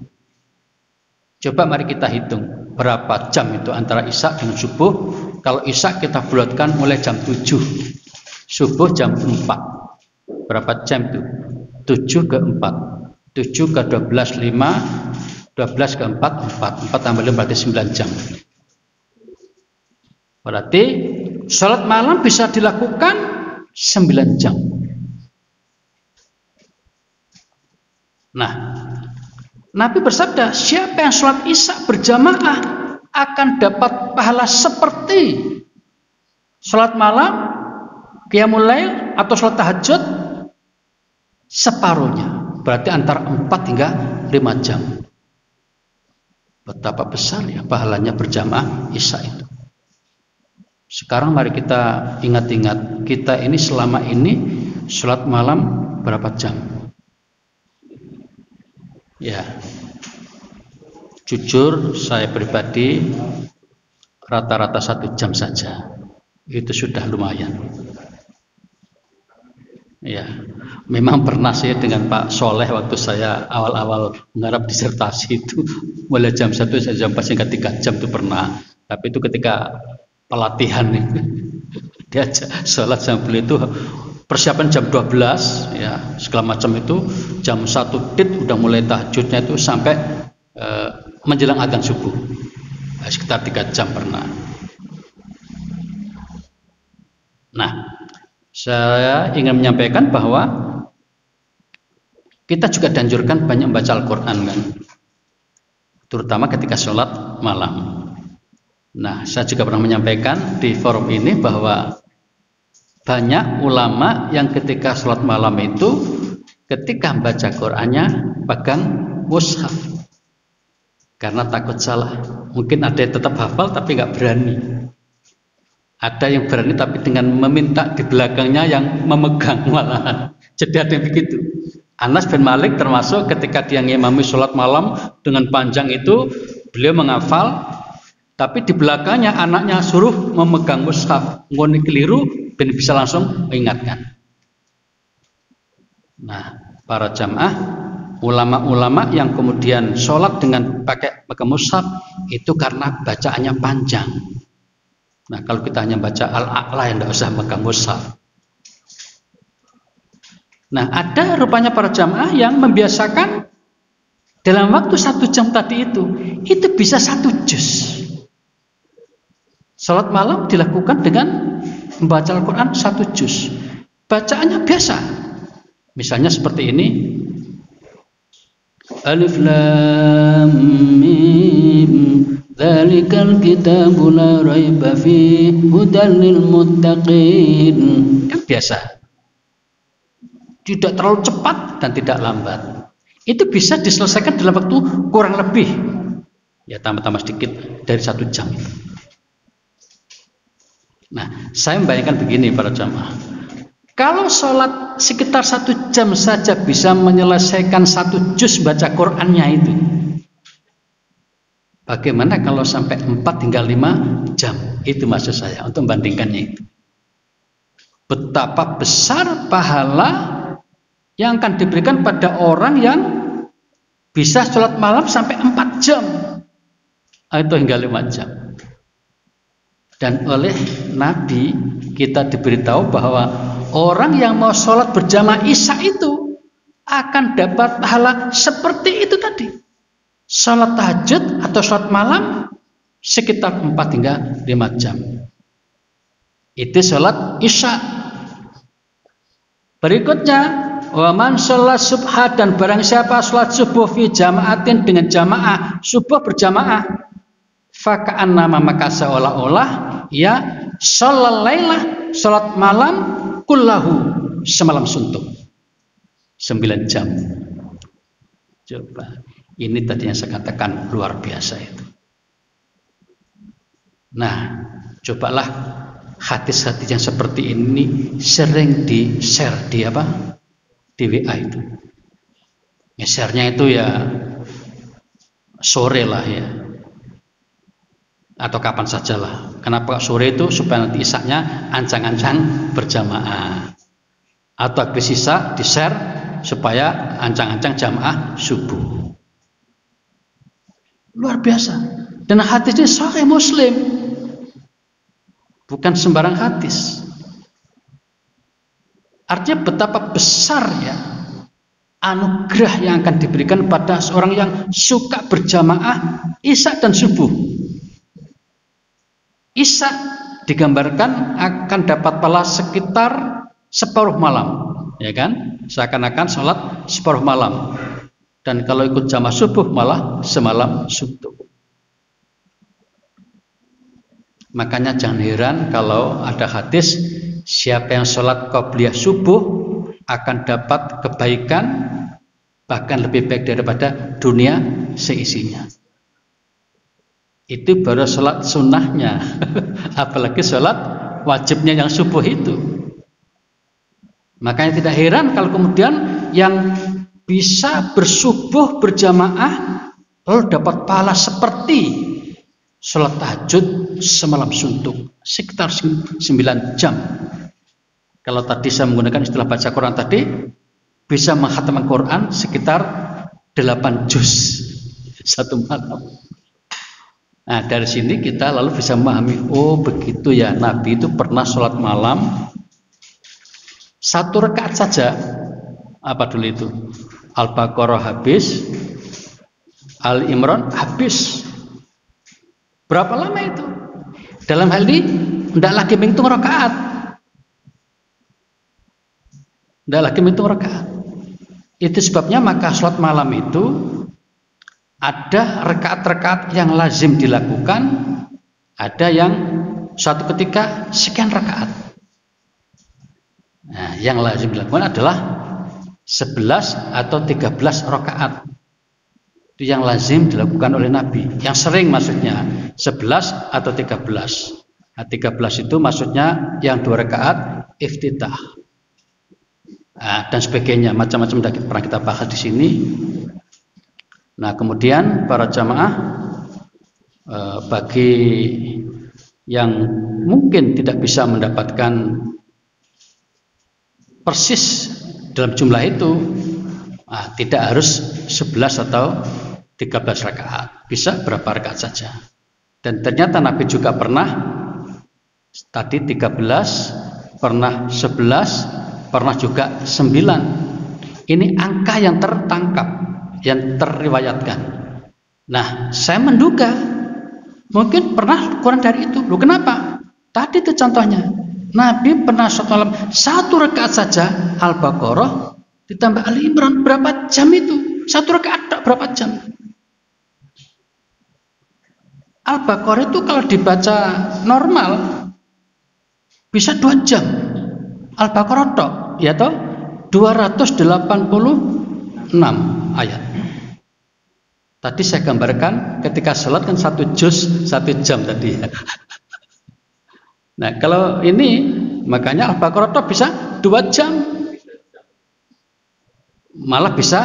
Coba mari kita hitung berapa jam itu antara isya dengan subuh. Kalau isya kita bulatkan mulai jam 7, subuh jam 4. Berapa jam itu? 7 ke 4, 7 ke 12, 5, 12 ke 4, 4 tambah 5 berarti 9 jam. Berarti sholat malam bisa dilakukan 9 jam. Nah, Nabi bersabda, siapa yang sholat isya berjamaah akan dapat pahala seperti sholat malam, qiyamul lail atau sholat tahajud separuhnya. Berarti antara 4 hingga 5 jam. Betapa besar ya pahalanya berjamaah isya itu. Sekarang mari kita ingat-ingat, kita ini selama ini sholat malam berapa jam? Ya, jujur saya pribadi rata-rata 1 jam saja, itu sudah lumayan. Ya, memang pernah saya dengan Pak Soleh waktu saya awal-awal menggarap disertasi itu mulai jam 1 sampai jam 4 hingga 3 jam itu pernah. Tapi itu ketika pelatihan dia sholat sambil itu persiapan jam 12 ya segala macam itu, jam 1 tit udah mulai tahajudnya itu sampai menjelang adzan subuh, sekitar 3 jam pernah. Nah, saya ingin menyampaikan bahwa kita juga dianjurkan banyak membaca Al-Quran kan, terutama ketika sholat malam. Nah, saya juga pernah menyampaikan di forum ini bahwa banyak ulama yang ketika sholat malam itu ketika membaca Qur'annya pegang mushaf karena takut salah. Mungkin ada yang tetap hafal tapi nggak berani. Ada yang berani tapi dengan meminta di belakangnya yang memegang malahan. Jadi ada yang begitu. Anas bin Malik termasuk ketika dia ngimami sholat malam dengan panjang itu, beliau menghafal, tapi di belakangnya anaknya suruh memegang mushaf, ngoni keliru, ben bisa langsung mengingatkan. Nah, para jamaah, ulama-ulama yang kemudian sholat dengan pakai mushaf itu karena bacaannya panjang. Nah, kalau kita hanya baca al-a'la yang tidak usah megang mushaf. Nah, ada rupanya para jamaah yang membiasakan dalam waktu 1 jam tadi itu bisa 1 juz. Salat malam dilakukan dengan membaca Al-Quran 1 juz. Bacaannya biasa. Misalnya seperti ini. Alif lam mim dzalikal kitabu la raiba fihi hudal lil muttaqin. Kan biasa. Tidak terlalu cepat dan tidak lambat. Itu bisa diselesaikan dalam waktu kurang lebih, ya tambah-tambah sedikit dari 1 jam itu. Nah, saya membayangkan begini para jamaah. Kalau sholat sekitar 1 jam saja bisa menyelesaikan 1 juz baca Qur'annya itu, bagaimana kalau sampai 4 hingga 5 jam? Itu maksud saya untuk membandingkannya itu. Betapa besar pahala yang akan diberikan pada orang yang bisa sholat malam sampai 4 jam atau hingga 5 jam. Dan oleh Nabi kita diberitahu bahwa orang yang mau sholat berjamaah Isya itu akan dapat pahala seperti itu tadi. Sholat tahajud atau sholat malam sekitar 4 hingga 5 jam. Itu sholat Isya. Berikutnya, wa man sholat subha, dan barang siapa sholat subuh fi jama'atin dengan jamaah, subuh berjamaah, faka'annama, maka seolah-olah ya sholat lailah, sholat malam kullahu, semalam suntuk 9 jam. Coba, ini tadi yang saya katakan luar biasa itu. Nah, cobalah hadis-hadis yang seperti ini sering di-share di di WA itu. Nge-share-nya itu ya sore lah ya, atau kapan sajalah. Kenapa sore itu? Supaya nanti isaknya ancang-ancang berjamaah, atau habis isak di-share supaya ancang-ancang jamaah subuh. Luar biasa. Dan hadisnya Sahih Muslim, bukan sembarang hadis. Artinya betapa besarnya anugerah yang akan diberikan pada seorang yang suka berjamaah Isya dan subuh. Isya digambarkan akan dapat pahala sekitar separuh malam, ya kan? Seakan-akan sholat separuh malam. Dan kalau ikut jamaah subuh malah semalam suntuk. Makanya jangan heran kalau ada hadis, siapa yang sholat qobliyah subuh akan dapat kebaikan bahkan lebih baik daripada dunia seisinya. Itu baru sholat sunnahnya, apalagi sholat wajibnya yang subuh itu. Makanya tidak heran kalau kemudian yang bisa bersubuh berjamaah lalu dapat pahala seperti sholat tahajud semalam suntuk sekitar 9 jam. Kalau tadi saya menggunakan istilah baca Quran tadi, bisa menghatamkan Quran sekitar 8 juz satu malam. Nah, dari sini kita lalu bisa memahami, oh begitu ya, Nabi itu pernah sholat malam 1 rakaat saja. Apa dulu itu? Al-Baqarah habis, Al-Imran habis. Berapa lama itu? Dalam hal ini tidak lagi menghitung rakaat. Tidak lagi menghitung rakaat. Itu sebabnya maka sholat malam itu ada rakaat-rakaat yang lazim dilakukan, ada yang suatu ketika sekian rakaat. Nah, yang lazim dilakukan adalah 11 atau 13 rakaat. Itu yang lazim dilakukan oleh Nabi. Yang sering maksudnya 11 atau 13. Nah, 13 itu maksudnya yang 2 rakaat iftitah. dan sebagainya, macam-macam sudah pernah kita bahas di sini. Nah, kemudian para jamaah, bagi yang mungkin tidak bisa mendapatkan persis dalam jumlah itu, tidak harus 11 atau 13 rakaat, bisa berapa rakaat saja. Dan ternyata Nabi juga pernah tadi 13, pernah 11, pernah juga 9. Ini angka yang tertangkap, yang terriwayatkan. Nah, saya menduga mungkin pernah kurang dari itu. Loh, kenapa? Tadi itu contohnya, Nabi pernah sholat malam 1 rakaat saja Al-Baqarah ditambah Ali Imran, berapa jam itu? 1 rakaat berapa jam? Al-Baqarah itu kalau dibaca normal bisa 2 jam. Al-Baqarah tok, ya toh? 286 ayat. Tadi saya gambarkan ketika sholat kan 1 juz 1 jam tadi. Nah, kalau ini makanya Al-Baqarah tok bisa 2 jam. Malah bisa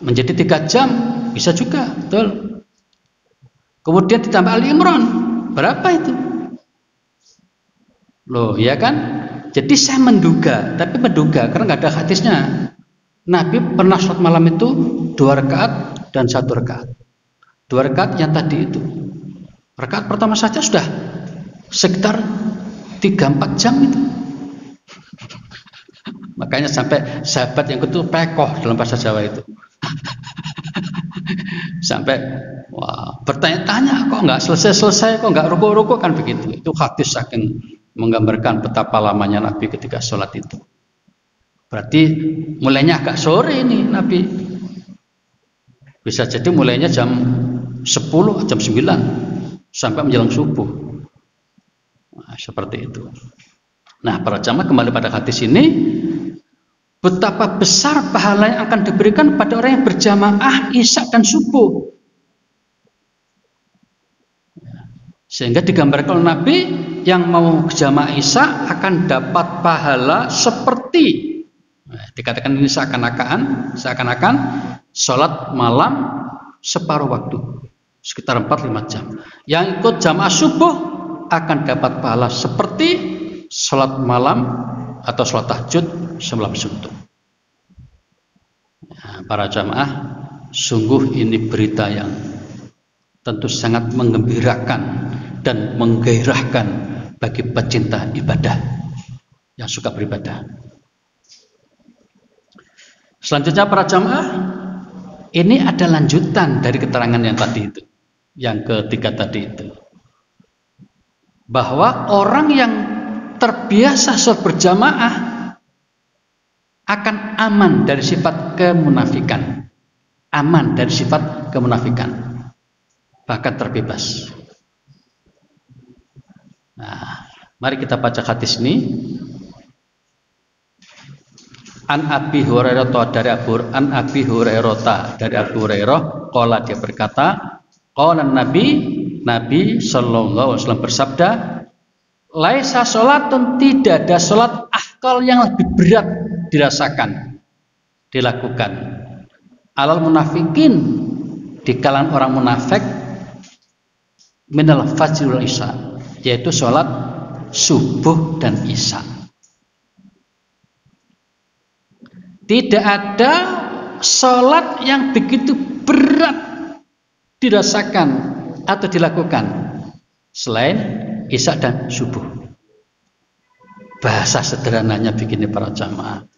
menjadi 3 jam, bisa juga, betul. Kemudian ditambah Ali Imran, berapa itu? Loh, ya kan? Jadi saya menduga, tapi menduga karena nggak ada hadisnya. Nabi pernah sholat malam itu 2 rakaat dan 1 rakaat. 2 rakaat yang tadi itu. Rakaat pertama saja sudah sekitar 3-4 jam itu. Makanya sampai sahabat yang itu pekoh dalam bahasa Jawa itu. Sampai bertanya-tanya, kok nggak selesai-selesai, kok nggak ruku-ruku, kan begitu. Itu hadis saking menggambarkan betapa lamanya Nabi ketika sholat itu. Berarti mulainya agak sore ini Nabi. Bisa jadi mulainya jam 10, jam 9 sampai menjelang subuh. Nah, seperti itu. Nah, para jamaah, kembali pada hadis ini, betapa besar pahala yang akan diberikan pada orang yang berjamaah isya dan subuh. Sehingga digambarkan oleh Nabi, yang mau jamaah isya akan dapat pahala seperti, dikatakan ini seakan-akan sholat malam separuh waktu, sekitar 4-5 jam. Yang ikut jamaah subuh akan dapat pahala seperti sholat malam atau sholat tahajud sebelum suntuk. Nah, para jamaah, sungguh ini berita yang tentu sangat menggembirakan dan menggairahkan bagi pecinta ibadah yang suka beribadah. Selanjutnya para jamaah, ini ada lanjutan dari keterangan yang tadi itu, yang ketiga tadi itu, bahwa orang yang terbiasa sholat berjamaah akan aman dari sifat kemunafikan, bahkan terbebas. Nah, mari kita baca hadis ini. An Abi Hurairah dari Abi Hurairah, qala, dia berkata, qala Nabi sallallahu alaihi wasallam bersabda, laisa sholatun, tidak ada sholat ahqal yang lebih berat dirasakan, dilakukan, alal munafikin, di kalangan orang munafik, minal fajr wal isya, yaitu sholat subuh dan isya. Tidak ada sholat yang begitu berat dirasakan atau dilakukan selain isya dan subuh. Bahasa sederhananya begini para jamaah,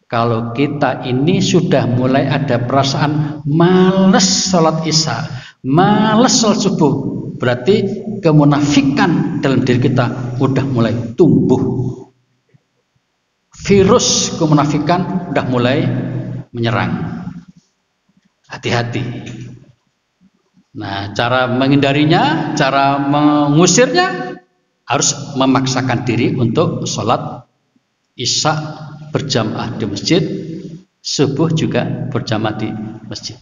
kalau kita ini sudah mulai ada perasaan males sholat isya, males sholat subuh, berarti kemunafikan dalam diri kita udah mulai tumbuh. Virus kemunafikan udah mulai menyerang. Hati-hati. Nah, cara menghindarinya, cara mengusirnya, harus memaksakan diri untuk sholat isya berjamaah di masjid, subuh juga berjamaah di masjid.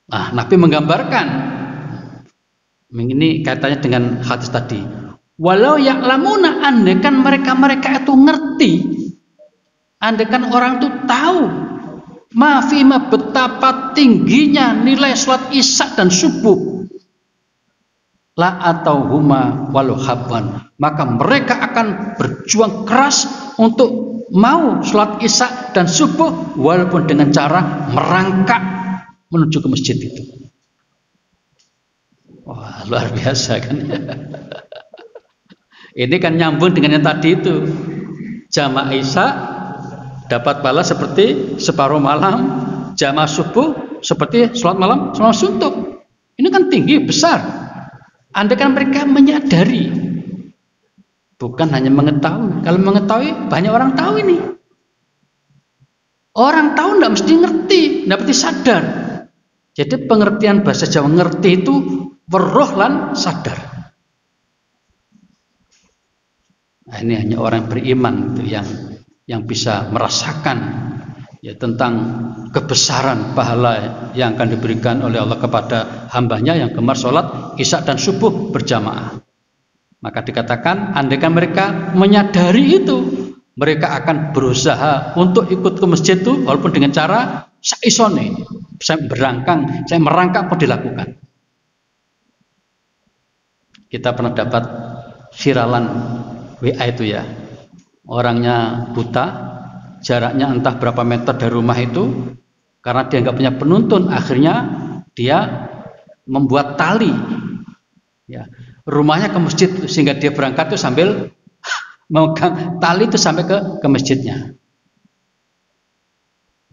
Nah, Nabi menggambarkan, ini kaitannya dengan hadis tadi. Walau ya'lamuna, andaikan mereka itu ngerti, Andaikan orang itu tahu mafima betapa tingginya nilai sholat isya dan subuh, la atau huma walau habban, maka mereka akan berjuang keras untuk mau sholat isya dan subuh walaupun dengan cara merangkak menuju ke masjid itu. Wah, luar biasa kan. Ini kan nyambung dengan yang tadi itu, jamaah isya dapat pahala seperti separuh malam, jamaah subuh seperti sholat malam sholat suntuk. Ini kan tinggi besar. Andaikan mereka menyadari, bukan hanya mengetahui. Kalau mengetahui banyak orang tahu ini. Orang tahu tidak mesti ngerti, tidak mesti sadar. Jadi pengertian bahasa Jawa ngerti itu weruh lan sadar. Nah, ini hanya orang beriman itu yang bisa merasakan ya tentang kebesaran pahala yang akan diberikan oleh Allah kepada hambanya yang gemar sholat isya dan subuh berjamaah. Maka dikatakan andaikan mereka menyadari itu, mereka akan berusaha untuk ikut ke masjid itu walaupun dengan cara saisone, saya merangkak pun dilakukan. Kita pernah dapat viralan WA itu ya, orangnya buta, jaraknya entah berapa meter dari rumah itu, karena dia nggak punya penuntun, akhirnya dia membuat tali, ya, rumahnya ke masjid sehingga dia berangkat itu sambil memegang tali itu sampai ke masjidnya.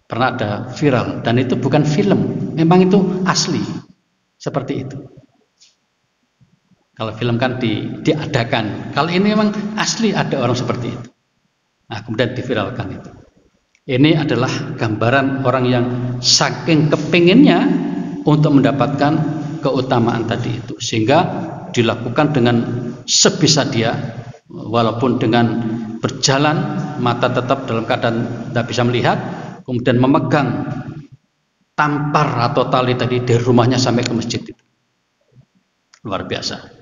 Pernah ada viral dan itu bukan film, memang itu asli seperti itu. Kalau film kan diadakan, kalau ini memang asli ada orang seperti itu. Nah, kemudian diviralkan itu. Ini adalah gambaran orang yang saking kepinginnya untuk mendapatkan keutamaan tadi itu, sehingga dilakukan dengan sebisa dia, walaupun dengan berjalan mata tetap dalam keadaan tidak bisa melihat, kemudian memegang tampar atau tali tadi dari rumahnya sampai ke masjid itu. Luar biasa.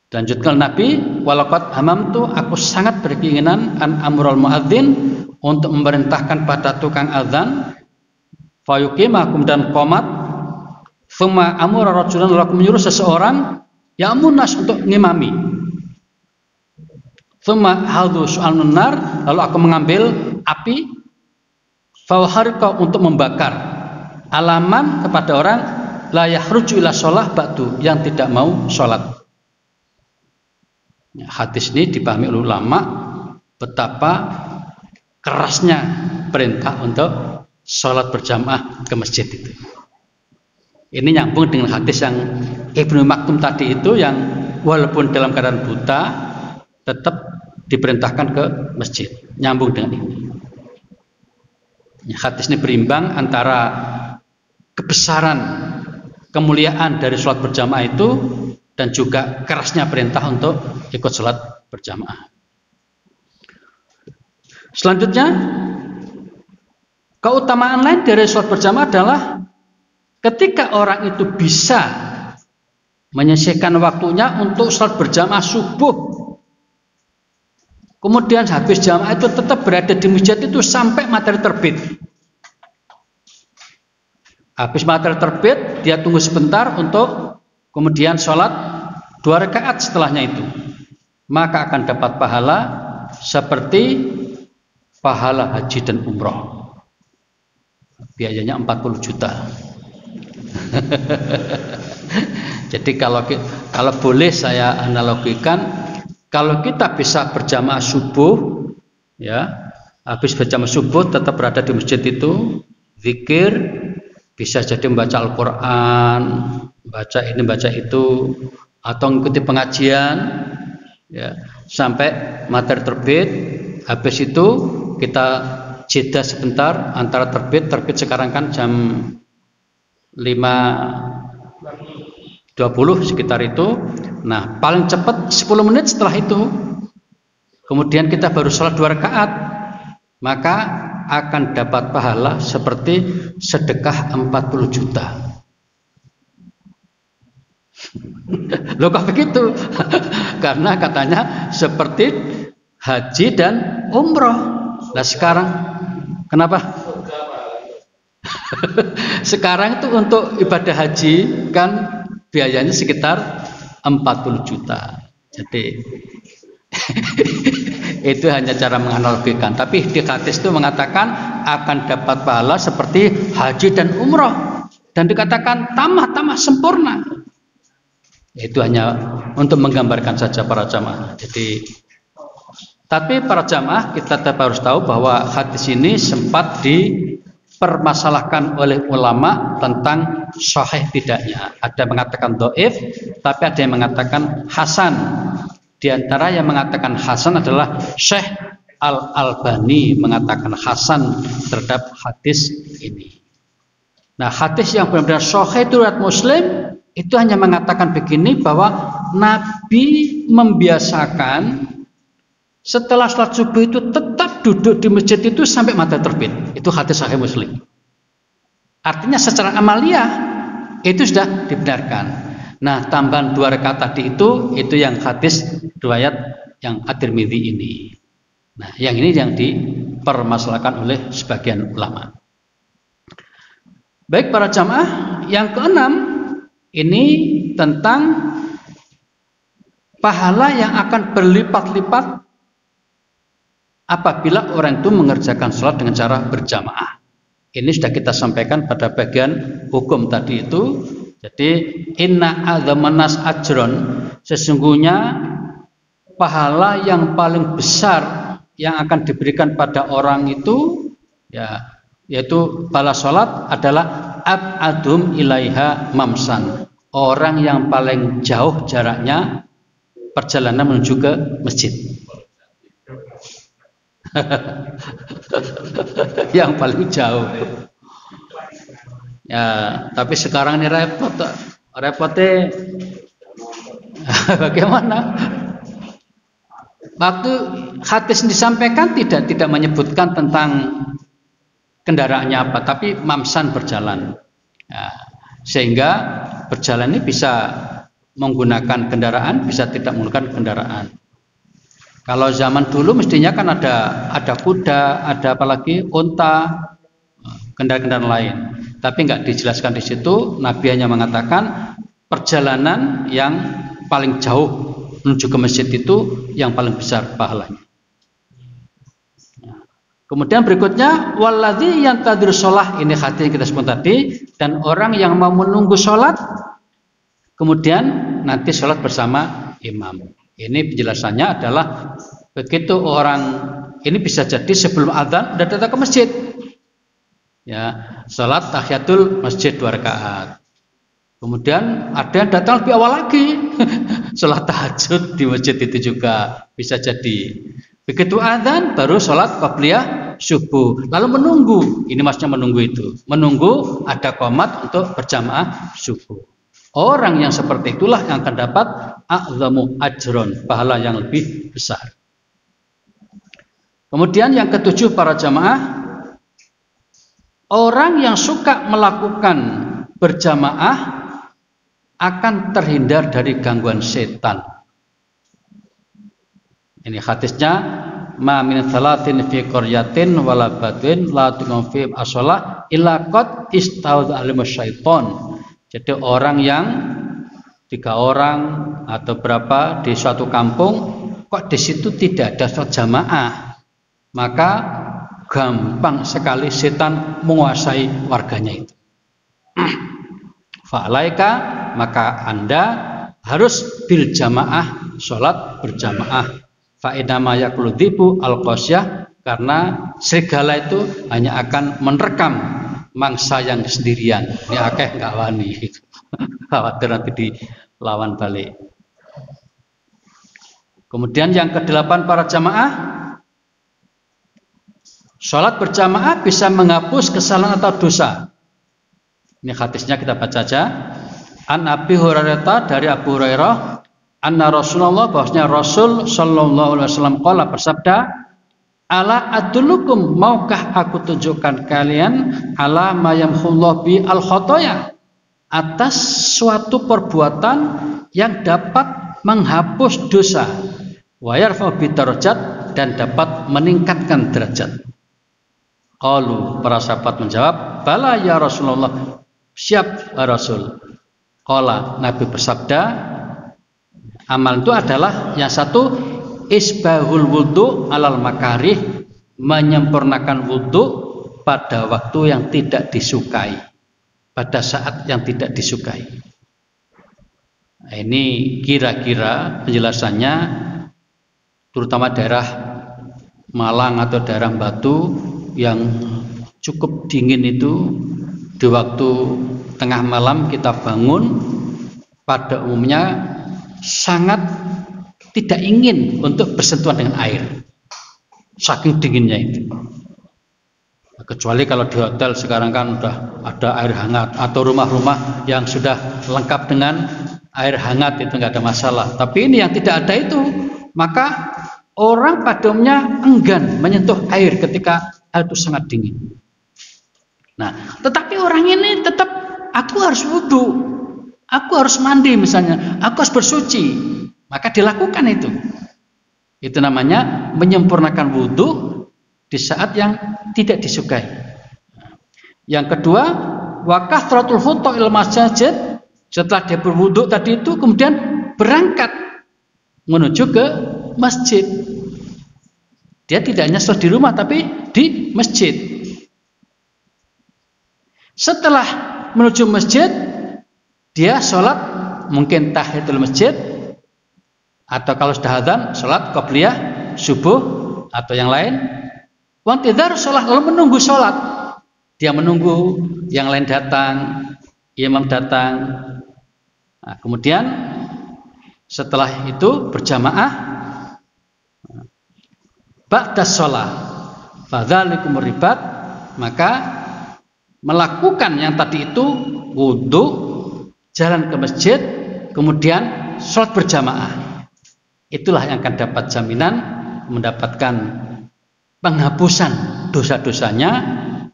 Lanjutkan Nabi, walaqad hamamtu, aku sangat berkeinginan an amrul muadzin, untuk memerintahkan pada tukang azan, fayuqima, kemudian qomat, thumma amura rajulan, lalu aku menyuruh seseorang ya'mun nas, untuk ngimami, thumma hadhu su'alun nar, lalu aku mengambil api, fawharqa, untuk membakar, alaman kepada orang la yahruju ila sholah ba'du, yang tidak mau sholat. Hadis ini dipahami oleh ulama betapa kerasnya perintah untuk sholat berjamaah ke masjid itu. Ini nyambung dengan hadis yang Ibnu Maktum tadi itu, yang walaupun dalam keadaan buta tetap diperintahkan ke masjid. Nyambung dengan ini. Hadis ini berimbang antara kebesaran kemuliaan dari sholat berjamaah itu dan juga kerasnya perintah untuk ikut sholat berjamaah. Selanjutnya, keutamaan lain dari sholat berjamaah adalah ketika orang itu bisa menyisihkan waktunya untuk sholat berjamaah subuh, kemudian habis jamaah itu tetap berada di masjid itu sampai matahari terbit. Habis matahari terbit, dia tunggu sebentar untuk kemudian sholat 2 rakaat setelahnya itu, maka akan dapat pahala seperti pahala haji dan umroh. Biayanya 40 juta. Jadi kalau boleh saya analogikan, kalau kita bisa berjamaah subuh, ya, habis berjamaah subuh tetap berada di masjid itu, zikir, bisa jadi membaca Al-Quran, baca ini baca itu, atau mengikuti pengajian, ya, sampai matahari terbit. Habis itu kita jeda sebentar antara terbit sekarang kan jam 5.20 sekitar itu. Nah, paling cepat 10 menit setelah itu kemudian kita baru sholat 2 rakaat, maka akan dapat pahala seperti sedekah 40 juta. Loh, kok begitu? Karena katanya seperti haji dan umroh. Nah sekarang kenapa? Sekarang itu untuk ibadah haji kan biayanya sekitar 40 juta. Jadi itu hanya cara menganalogikan. Tapi di hadis itu mengatakan akan dapat pahala seperti haji dan umroh, dan dikatakan tamah sempurna. Itu hanya untuk menggambarkan saja para jamaah. Tapi para jamaah kita tetap harus tahu bahwa hadis ini sempat dipermasalahkan oleh ulama tentang sahih tidaknya. Ada yang mengatakan dhaif, tapi ada yang mengatakan hasan. Di antara yang mengatakan hasan adalah Syekh Al-Albani mengatakan hasan terhadap hadis ini. Nah, hadis yang benar-benar sahih itu riwayat Muslim itu hanya mengatakan begini, bahwa Nabi membiasakan setelah sholat subuh itu tetap duduk di masjid itu sampai matahari terbit. Itu hadis sahih Muslim. Artinya secara amalia itu sudah dibenarkan. Nah, tambahan 2 rakaat tadi itu yang hadis riwayat yang At-Tirmidzi ini. Nah, yang ini yang dipermasalahkan oleh sebagian ulama. Baik para jamaah, yang keenam ini tentang pahala yang akan berlipat-lipat apabila orang itu mengerjakan sholat dengan cara berjamaah. Ini sudah kita sampaikan pada bagian hukum tadi itu. Jadi inna adzamanas ajron, sesungguhnya pahala yang paling besar yang akan diberikan pada orang itu yaitu pahala sholat adalah ab'adum ilaiha mamsan, orang yang paling jauh jaraknya perjalanan menuju ke masjid. Yang paling jauh. Ya, tapi sekarang ini repotnya bagaimana? Waktu hadis disampaikan tidak menyebutkan tentang kendaraannya apa, tapi mamsan berjalan. Ya, sehingga berjalan ini bisa menggunakan kendaraan, bisa tidak menggunakan kendaraan. Kalau zaman dulu mestinya kan ada kuda, ada apalagi unta, kendaraan-kendaraan lain. Tapi nggak dijelaskan di situ. Nabi hanya mengatakan perjalanan yang paling jauh menuju ke masjid itu yang paling besar pahalanya. Kemudian berikutnya waladzi yantadzir shalah, ini hadis yang kita sebut tadi, dan orang yang mau menunggu sholat kemudian nanti sholat bersama imam. Ini penjelasannya adalah begitu orang ini bisa jadi sebelum adzan sudah datang ke masjid. Ya, sholat tahiyatul masjid 2 rakaat. Kemudian ada yang datang lebih awal lagi, sholat tahajud di masjid itu juga bisa jadi. Begitu adzan baru sholat qabliyah subuh, lalu menunggu. Ini maksudnya menunggu itu, menunggu ada qomat untuk berjamaah subuh. Orang yang seperti itulah yang akan dapat a'zamu ajron, pahala yang lebih besar. Kemudian yang ketujuh para jamaah, orang yang suka melakukan berjamaah akan terhindar dari gangguan setan. Ini hadisnya, ma min salatin fi qaryatin wala badwin la tuqam fi as-shalah illa qad ista'adza alim syaiton. Jadi orang yang 3 orang atau berapa di suatu kampung kok di situ tidak ada sholat jamaah, maka gampang sekali setan menguasai warganya itu. Fa'alaika, maka Anda harus bil jamaah, sholat berjamaah. Fa'idama yakludzibu al-qasyah, karena serigala itu hanya akan menerkam mangsa yang sendirian. Ini akeh nggak wani, khawatir nanti dilawan balik. Kemudian yang ke-8 para jamaah, sholat berjamaah bisa menghapus kesalahan atau dosa. Ini hadisnya kita baca saja. An Abi Hurairah, dari Abu Hurairah, anna Rasulullah, bahwasanya Rasul sallallahu alaihi wasallam qala, bersabda, ala adulukum, maukah aku tunjukkan kalian ala ma yamhullahu bi al khotoya, atas suatu perbuatan yang dapat menghapus dosa, wa yarfa'u bi darajat, dan dapat meningkatkan derajat. Qalu, para sahabat menjawab, bala ya Rasulullah, siap ya Rasul. Qala, Nabi bersabda, amal itu adalah yang satu, isbahul wudu alal makarih, menyempurnakan wudu pada waktu yang tidak disukai, pada saat yang tidak disukai. Nah, ini kira-kira penjelasannya, terutama daerah Malang atau daerah Batu yang cukup dingin itu, di waktu tengah malam kita bangun, pada umumnya sangat tidak ingin untuk bersentuhan dengan air, saking dinginnya itu. Kecuali kalau di hotel sekarang kan udah ada air hangat, atau rumah-rumah yang sudah lengkap dengan air hangat, itu nggak ada masalah. Tapi ini yang tidak ada itu, maka orang pada umumnya enggan menyentuh air ketika air itu sangat dingin. Nah, tetapi orang ini tetap, aku harus wudu, aku harus mandi misalnya, aku harus bersuci, maka dilakukan itu. Itu namanya menyempurnakan wudu di saat yang tidak disukai. Yang kedua, wa kathratul khutu il masjid, setelah dia berwudu tadi itu kemudian berangkat menuju ke masjid. Dia tidak hanya sholat di rumah tapi di masjid. Setelah menuju masjid, dia sholat mungkin tahiyatul masjid, atau kalau sudah adzan sholat qobliyah subuh atau yang lain. Wantidhar sholat, lalu menunggu sholat. Dia menunggu yang lain datang, imam datang. Nah, kemudian setelah itu berjamaah. Ba'da sholat fadzalikumur ribat, maka melakukan yang tadi itu, wudu, jalan ke masjid, kemudian sholat berjamaah. Itulah yang akan dapat jaminan mendapatkan penghapusan dosa-dosanya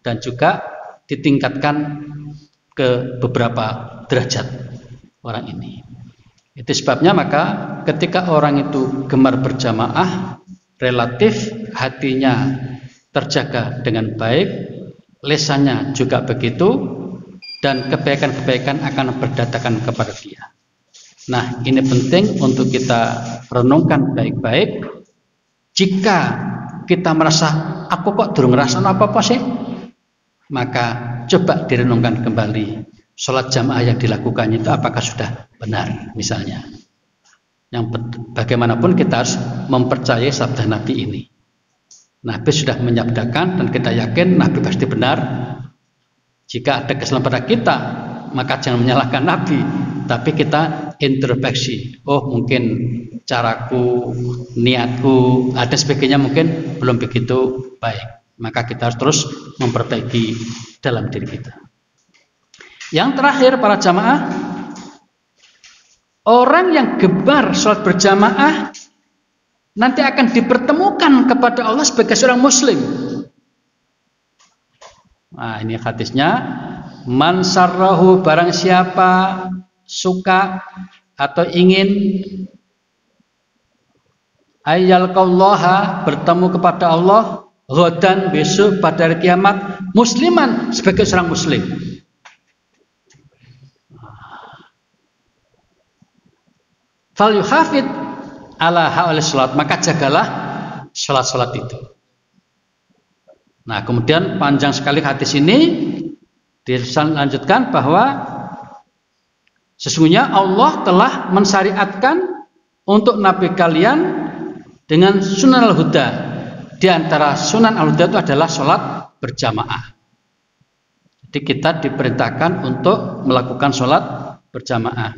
dan juga ditingkatkan ke beberapa derajat orang ini. Itu sebabnya maka ketika orang itu gemar berjamaah, relatif hatinya terjaga dengan baik, lisannya juga begitu, dan kebaikan-kebaikan akan berdatangan kepada dia. Nah, ini penting untuk kita renungkan baik-baik. Jika kita merasa, aku kok durung ngerasa apa-apa sih, maka coba direnungkan kembali, sholat jamaah yang dilakukannya itu apakah sudah benar misalnya. Yang bagaimanapun kita harus mempercayai sabda Nabi ini. Nabi sudah menyabdakan dan kita yakin Nabi pasti benar. Jika ada kesalahan pada kita, maka jangan menyalahkan Nabi, tapi kita introspeksi. Oh, mungkin caraku, niatku, ada sebagainya mungkin belum begitu baik. Maka kita harus terus memperbaiki dalam diri kita. Yang terakhir, para jamaah, orang yang gemar sholat berjamaah nanti akan dipertemukan kepada Allah sebagai seorang muslim. Nah, ini hadisnya, man sarrahu, barang siapa suka atau ingin ayyalqallaha, bertemu kepada Allah ghadan, besok pada hari kiamat, musliman, sebagai seorang muslim. Fal yuhafid ala ha'al salat, maka jagalah salat-salat itu. Nah, kemudian panjang sekali hadis ini, dilanjutkan bahwa sesungguhnya Allah telah mensyariatkan untuk nabi kalian dengan sunan al-huda. Di antara sunan al-huda itu adalah sholat berjamaah. Jadi kita diperintahkan untuk melakukan sholat berjamaah.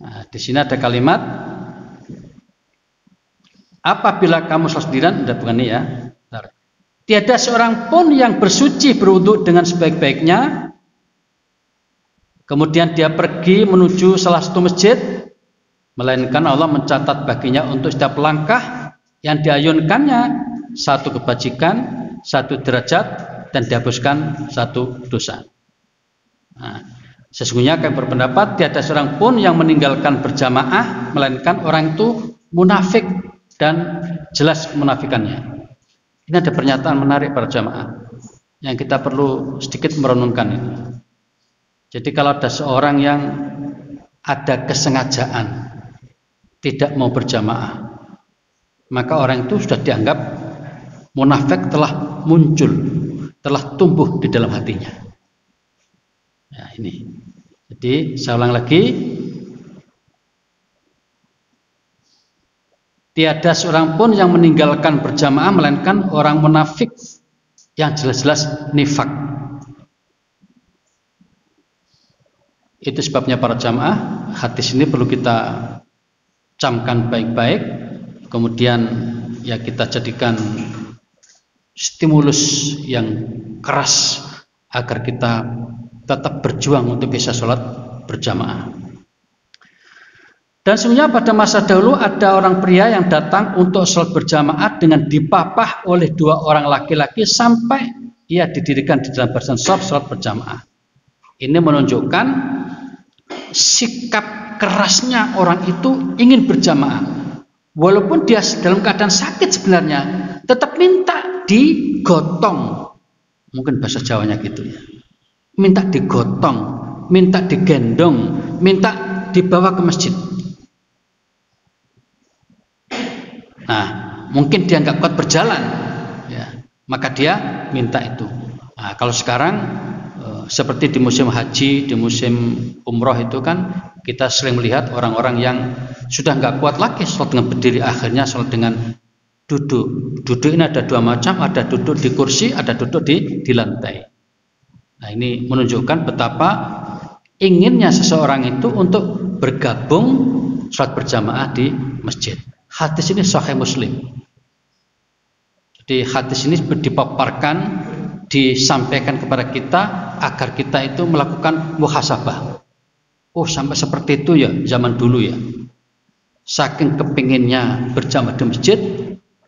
Nah, di sini ada kalimat, apabila kamu sholat sendirian, bukan ini ya. Tiada seorang pun yang bersuci berwudu dengan sebaik-baiknya, kemudian dia pergi menuju salah satu masjid, melainkan Allah mencatat baginya untuk setiap langkah yang diayunkannya satu kebajikan, satu derajat, dan dihapuskan satu dosa. Nah, sesungguhnya kami berpendapat tiada seorang pun yang meninggalkan berjamaah, melainkan orang itu munafik dan jelas kemunafikannya. Ini ada pernyataan menarik para jamaah yang kita perlu sedikit merenungkan ini. Jadi kalau ada seorang yang ada kesengajaan tidak mau berjamaah, maka orang itu sudah dianggap munafik, telah muncul, telah tumbuh di dalam hatinya. Ya, ini. Jadi saya ulang lagi, tiada seorang pun yang meninggalkan berjamaah melainkan orang munafik yang jelas-jelas nifak. Itu sebabnya para jamaah, hadis ini perlu kita camkan baik-baik, kemudian ya kita jadikan stimulus yang keras agar kita tetap berjuang untuk bisa sholat berjamaah. Dan sebenarnya pada masa dahulu ada orang pria yang datang untuk sholat berjamaah dengan dipapah oleh dua orang laki-laki sampai ia didirikan di dalam barisan sholat berjamaah. Ini menunjukkan sikap kerasnya orang itu ingin berjamaah, walaupun dia dalam keadaan sakit sebenarnya, tetap minta digotong. Mungkin bahasa Jawanya gitu ya. Minta digotong, minta digendong, minta dibawa ke masjid. Nah, mungkin dia nggak kuat berjalan, ya, maka dia minta itu. Nah, kalau sekarang seperti di musim haji, di musim umroh itu kan kita sering melihat orang-orang yang sudah nggak kuat lagi sholat dengan berdiri, akhirnya sholat dengan duduk. Duduk ini ada dua macam, ada duduk di kursi, ada duduk di lantai. Nah, ini menunjukkan betapa inginnya seseorang itu untuk bergabung sholat berjamaah di masjid. Hadis ini Sahih Muslim. Jadi hadis ini dipaparkan, disampaikan kepada kita agar kita itu melakukan muhasabah. Oh, sampai seperti itu ya zaman dulu ya. Saking kepinginnya berjamaah di masjid,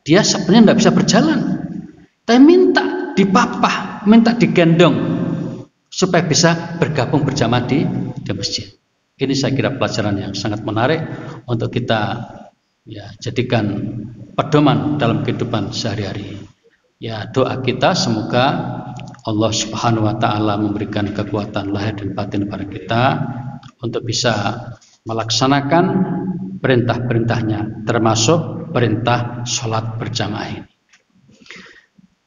dia sebenarnya tidak bisa berjalan, tapi minta dipapah, minta digendong supaya bisa bergabung berjamaah di masjid. Ini saya kira pelajaran yang sangat menarik untuk kita ya jadikan pedoman dalam kehidupan sehari-hari. Ya, doa kita semoga Allah Subhanahu wa taala memberikan kekuatan lahir dan batin kepada kita untuk bisa melaksanakan perintah-perintahnya, termasuk perintah sholat berjamaah ini.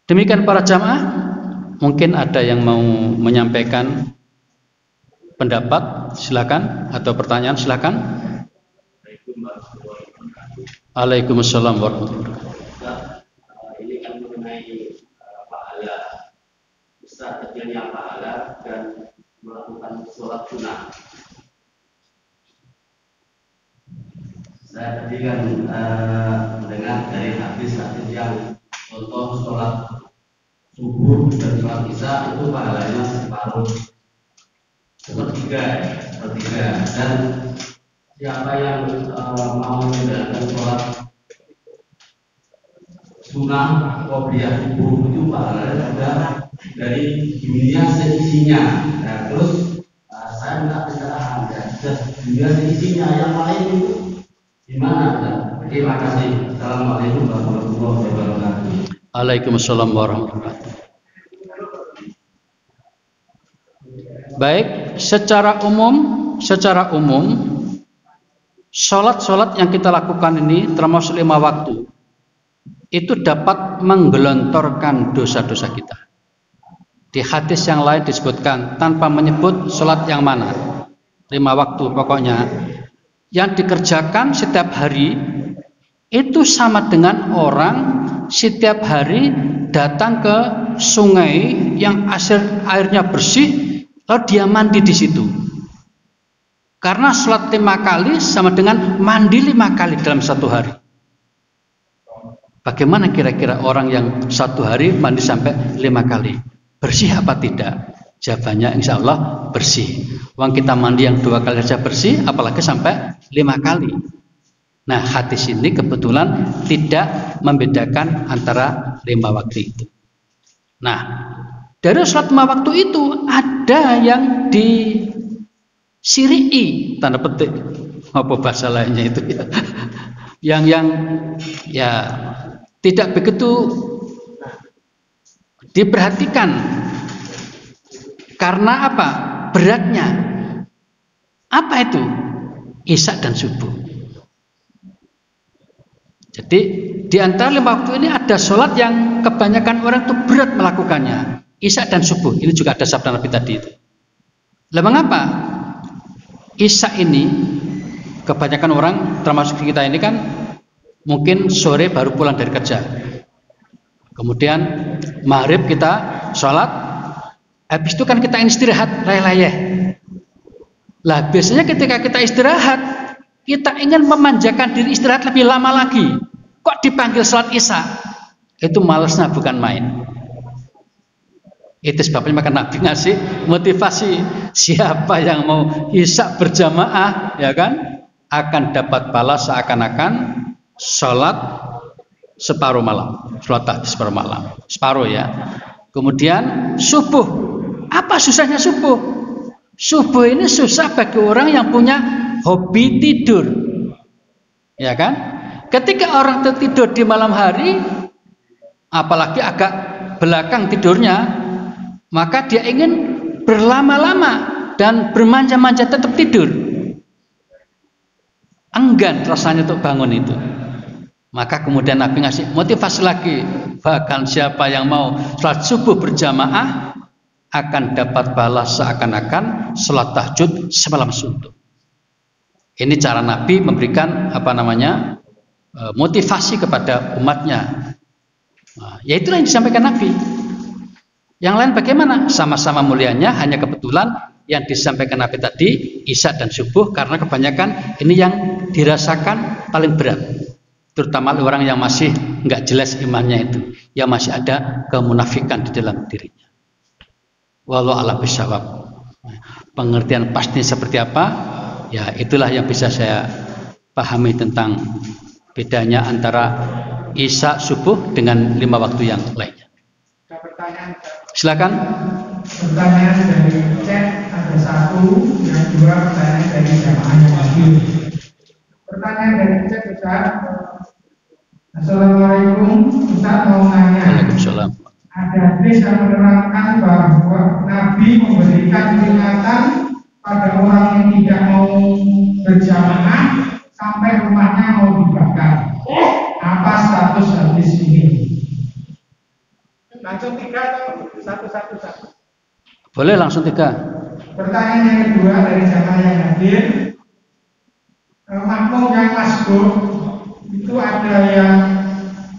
Demikian para jamaah, mungkin ada yang mau menyampaikan pendapat, silakan, atau pertanyaan, silakan. Waalaikumsalam warahmatullahi wabarakatuh. Ini kan mengenai pahala, besar kecilnya pahala dan melakukan sholat sunnah. Saya tadi kan mendengar dari hadis-hadis yang contoh sholat subuh dan sholat isya itu pahalanya sepertiga, dan siapa yang mau menjalankan sholat sunnah qobliyah subuh itu pahalanya ada dari dunia seisinya. Nah, terus saya minta pencerahan ya, dunia seisinya yang lain itu gimana? Terima kasih. Assalamualaikum warahmatullahi wabarakatuh. Waalaikumsalam warahmatullahi wabarakatuh. Baik, secara umum sholat yang kita lakukan ini termasuk 5 waktu itu dapat menggelontorkan dosa-dosa kita. Di hadis yang lain disebutkan tanpa menyebut sholat yang mana, 5 waktu pokoknya yang dikerjakan setiap hari itu sama dengan orang setiap hari datang ke sungai yang airnya bersih, lalu dia mandi di situ. Karena sholat 5 kali sama dengan mandi 5 kali dalam satu hari. Bagaimana kira-kira orang yang satu hari mandi sampai 5 kali? Bersih apa tidak? Jawabannya insya Allah bersih. Uang kita mandi yang 2 kali saja bersih, apalagi sampai 5 kali. Nah, hadis ini kebetulan tidak membedakan antara 5 waktu itu. Nah, dari sholat 5 waktu itu ada yang disiri'i, tanda petik, apa bahasa lainnya itu ya, yang ya tidak begitu diperhatikan. Karena apa? Beratnya. Apa itu? Isya dan subuh. Jadi di antara 5 waktu ini ada sholat yang kebanyakan orang itu berat melakukannya. Isya dan subuh. Ini juga ada sabda Nabi tadi itu. Lah mengapa? Isya ini kebanyakan orang termasuk kita ini kan mungkin sore baru pulang dari kerja. Kemudian maghrib kita sholat, habis itu kan kita istirahat layeh-layeh. Lah biasanya ketika kita istirahat, kita ingin memanjakan diri istirahat lebih lama lagi. Kok dipanggil sholat isya? Itu malasnya bukan main. Itu sebabnya maka Nabi ngasih motivasi, siapa yang mau isya berjamaah, ya kan, akan dapat balas seakan-akan sholat separuh malam, sholat tahajud separuh malam, separuh ya. Kemudian subuh, apa susahnya subuh? Subuh ini susah bagi orang yang punya hobi tidur, ya kan? Ketika orang tertidur di malam hari, apalagi agak belakang tidurnya, maka dia ingin berlama-lama dan bermanja-manja tetap tidur. Enggan rasanya untuk bangun itu. Maka kemudian Nabi ngasih motivasi lagi, bahkan siapa yang mau sholat subuh berjamaah akan dapat balas seakan-akan sholat tahajud semalam suntuk. Ini cara Nabi memberikan motivasi kepada umatnya. Nah, ya itulah yang disampaikan Nabi. Yang lain bagaimana? Sama-sama mulianya, hanya kebetulan yang disampaikan Nabi tadi isya dan subuh karena kebanyakan ini yang dirasakan paling berat, terutama orang yang masih nggak jelas imannya itu, yang masih ada kemunafikan di dalam dirinya. Wallahu a'lam bishawab. Pengertian pasti seperti apa? Ya itulah yang bisa saya pahami tentang bedanya antara isya subuh dengan 5 waktu yang lainnya. Silakan. Pertanyaan dari chat ada 1, yang 2 pertanyaan dari jamaah yang hadir. Pertanyaan dari chat Ustaz. Assalamualaikum, Ustaz mau nanya. Waalaikumsalam. Ada hadis yang menerangkan bahwa Nabi memberikan peringatan pada orang yang tidak mau berjamaah sampai rumahnya mau dibakar. Apa status hadis ini? Langsung 3 atau satu? Boleh langsung 3. Pertanyaan yang kedua dari jamaah yang hadir, makmum yang masbuk itu ada yang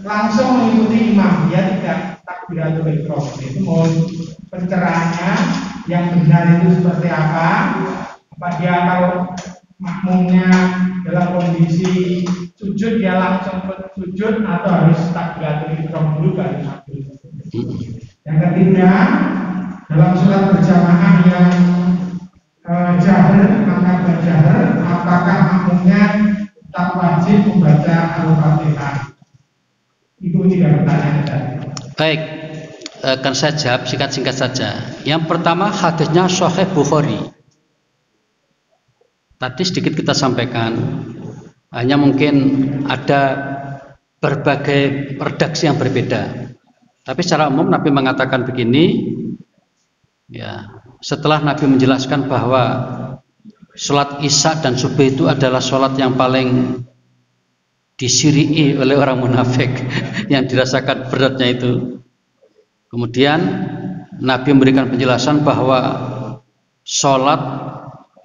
langsung mengikuti imam, dia tidak takbiratul ihram. Itu mohon pencerahannya yang benar itu seperti apa? Apa dia kalau makmumnya dalam kondisi sujud dia langsung sujud atau harus takbiratul ihram dulu baru takbir? Yang ketiga, dalam sholat berjamaah yang jahar, maka berjahar, apakah makmumnya tak wajib membaca Al-Fatihah? Itu 3 pertanyaan tadi. Baik, akan saya jawab singkat-singkat saja. Yang pertama hadisnya Sahih Bukhari. Tadi sedikit kita sampaikan, hanya mungkin ada berbagai redaksi yang berbeda. Tapi secara umum Nabi mengatakan begini, ya, setelah Nabi menjelaskan bahwa sholat isya dan subuh itu adalah sholat yang paling disiri'i oleh orang munafik yang dirasakan beratnya itu. Kemudian Nabi memberikan penjelasan bahwa sholat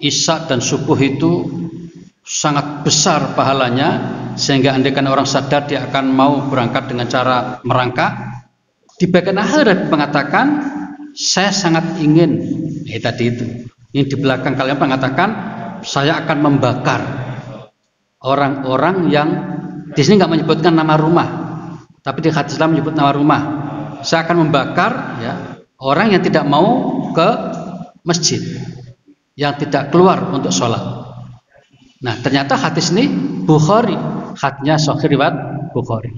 isya dan subuh itu sangat besar pahalanya, sehingga andaikan orang sadar dia akan mau berangkat dengan cara merangkak. Di bagian akhir mengatakan, saya sangat ingin, tadi itu, yang di belakang kalian mengatakan, saya akan membakar orang-orang yang di sini nggak menyebutkan nama rumah, tapi di hadis Islam menyebut nama rumah. Saya akan membakar ya orang yang tidak mau ke masjid, yang tidak keluar untuk sholat. Nah ternyata hadis ini Bukhari, hadisnya Sahih riwayat Bukhari.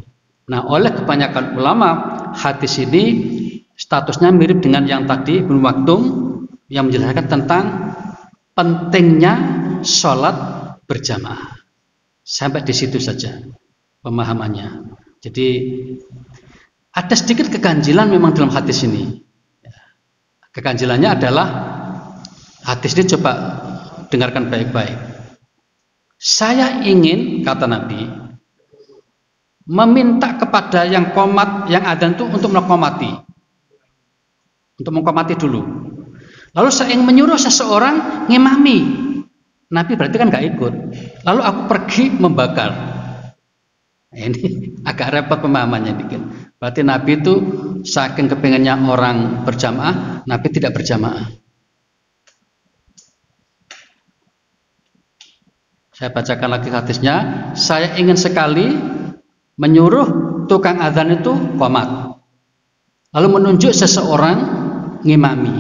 Nah oleh kebanyakan ulama hadis ini statusnya mirip dengan yang tadi Ibnu Maktum yang menjelaskan tentang pentingnya sholat berjamaah. Sampai di situ saja pemahamannya. Jadi ada sedikit keganjilan memang dalam hadis ini. Keganjilannya adalah hadis ini, coba dengarkan baik-baik. Saya ingin, kata Nabi, meminta kepada yang qomat, yang adzan itu untuk mengqomati. Untuk mengqomati dulu. Lalu saya ingin menyuruh seseorang ngimami. Nabi berarti kan nggak ikut. Lalu aku pergi membakar. Ini agak repot pemahamannya dikit. Berarti Nabi itu saking kepengennya orang berjamaah, Nabi tidak berjamaah. Saya bacakan lagi hadisnya. Saya ingin sekali menyuruh tukang adzan itu qomat, lalu menunjuk seseorang ngimami,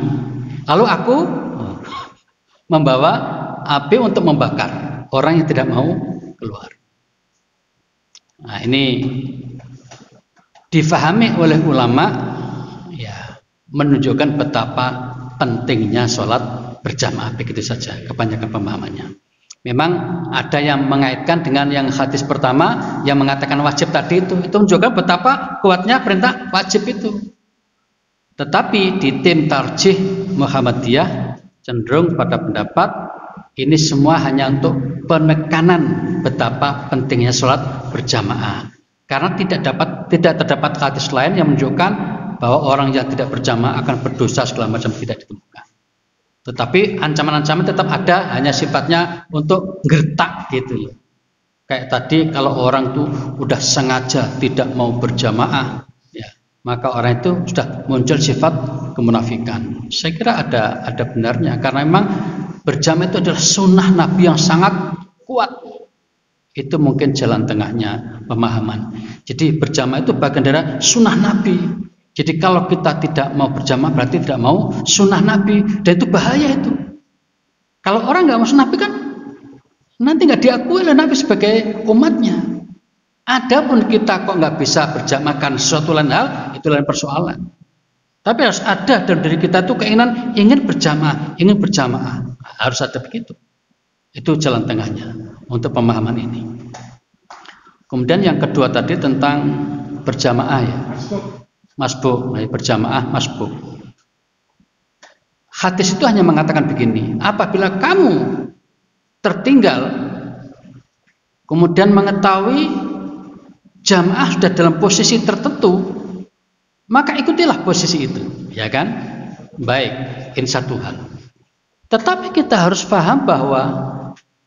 lalu aku membawa api untuk membakar orang yang tidak mau keluar. Nah, ini difahami oleh ulama, ya, menunjukkan betapa pentingnya sholat berjamaah. Begitu saja kebanyakan pemahamannya. Memang ada yang mengaitkan dengan yang hadis pertama yang mengatakan wajib tadi, itu menunjukkan betapa kuatnya perintah wajib itu. Tetapi di tim tarjih Muhammadiyah cenderung pada pendapat ini semua hanya untuk penekanan betapa pentingnya sholat berjamaah. Karena tidak terdapat hadis lain yang menunjukkan bahwa orang yang tidak berjamaah akan berdosa segala macam, tidak ditemukan. Tetapi ancaman-ancaman tetap ada, hanya sifatnya untuk gertak gitu. Kayak tadi kalau orang tuh udah sengaja tidak mau berjamaah, ya, maka orang itu sudah muncul sifat kemunafikan. Saya kira ada benarnya, karena memang berjamaah itu adalah sunnah Nabi yang sangat kuat. Itu mungkin jalan tengahnya pemahaman. Jadi berjamaah itu bagian dari sunnah Nabi. Jadi kalau kita tidak mau berjamaah berarti tidak mau sunnah Nabi, dan itu bahaya itu. Kalau orang nggak mau sunnah Nabi kan nanti nggak diakui oleh Nabi sebagai umatnya. Adapun kita kok nggak bisa berjamaah kan suatu lain hal, itu lain persoalan. Tapi harus ada dalam diri kita tuh keinginan ingin berjamaah, harus ada begitu. Itu jalan tengahnya untuk pemahaman ini. Kemudian yang kedua tadi tentang berjamaah, ya. Masbuk, berjamaah masbuk. Hadis itu hanya mengatakan begini: apabila kamu tertinggal kemudian mengetahui jamaah sudah dalam posisi tertentu, maka ikutilah posisi itu, ya kan? Baik, ini satu hal. Tetapi kita harus paham bahwa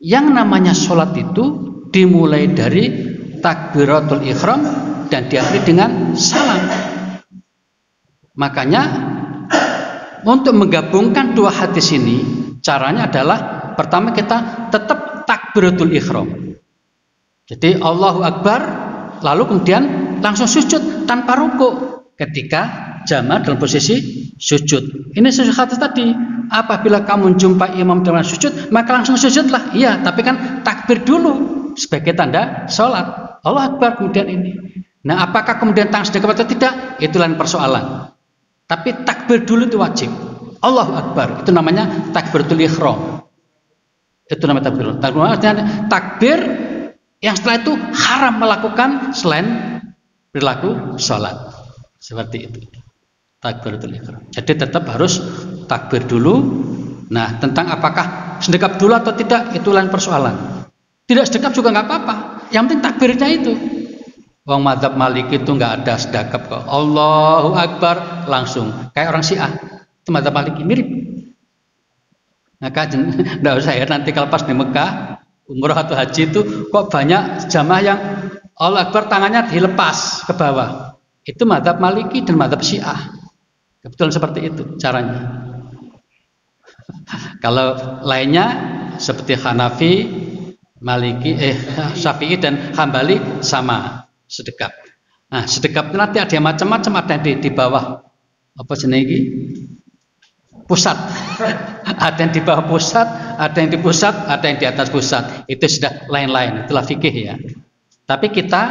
yang namanya sholat itu dimulai dari takbiratul ihram dan diakhiri dengan salam. Makanya untuk menggabungkan dua hadis ini, caranya adalah pertama kita tetap takbiratul ihram. Jadi Allahu Akbar, lalu kemudian langsung sujud tanpa rukuk ketika jamaah dalam posisi sujud. Ini sesuai hadis tadi. Apabila kamu jumpai imam dalam sujud, maka langsung sujudlah. Iya, tapi kan takbir dulu sebagai tanda sholat. Allahu Akbar kemudian ini. Nah, apakah kemudian tangan sedekap atau tidak? Itu lain persoalan. Tapi takbir dulu itu wajib. Allahu Akbar, itu namanya takbiratul ihram. Itu namanya takbir. Takbir yang setelah itu haram melakukan selain perilaku sholat. Seperti itu. Takbiratul ihram. Jadi tetap harus takbir dulu. Nah, tentang apakah sedekap dulu atau tidak, itu lain persoalan. Tidak sedekap juga nggak apa-apa. Yang penting takbirnya itu. Wong madzhab Maliki itu nggak ada sedekap kok. Allahu Akbar langsung. Kayak orang Syiah. Itu madzhab Maliki mirip. Maka nggak usah ya, nanti kalau pas di Mekah umroh atau haji itu kok banyak jamaah yang Allahu Akbar tangannya dilepas ke bawah. Itu madzhab Maliki dan madzhab Syiah. Kebetulan seperti itu caranya. Kalau lainnya seperti Hanafi, Maliki, Syafi'i dan Hambali sama sedekap. Nah, sedekap itu nanti ada yang macam-macam, ada yang di bawah apa jenenge iki? Pusat. Ada yang di bawah pusat, ada yang di pusat, ada yang di atas pusat. Itu sudah lain-lain, itulah fikih ya. Tapi kita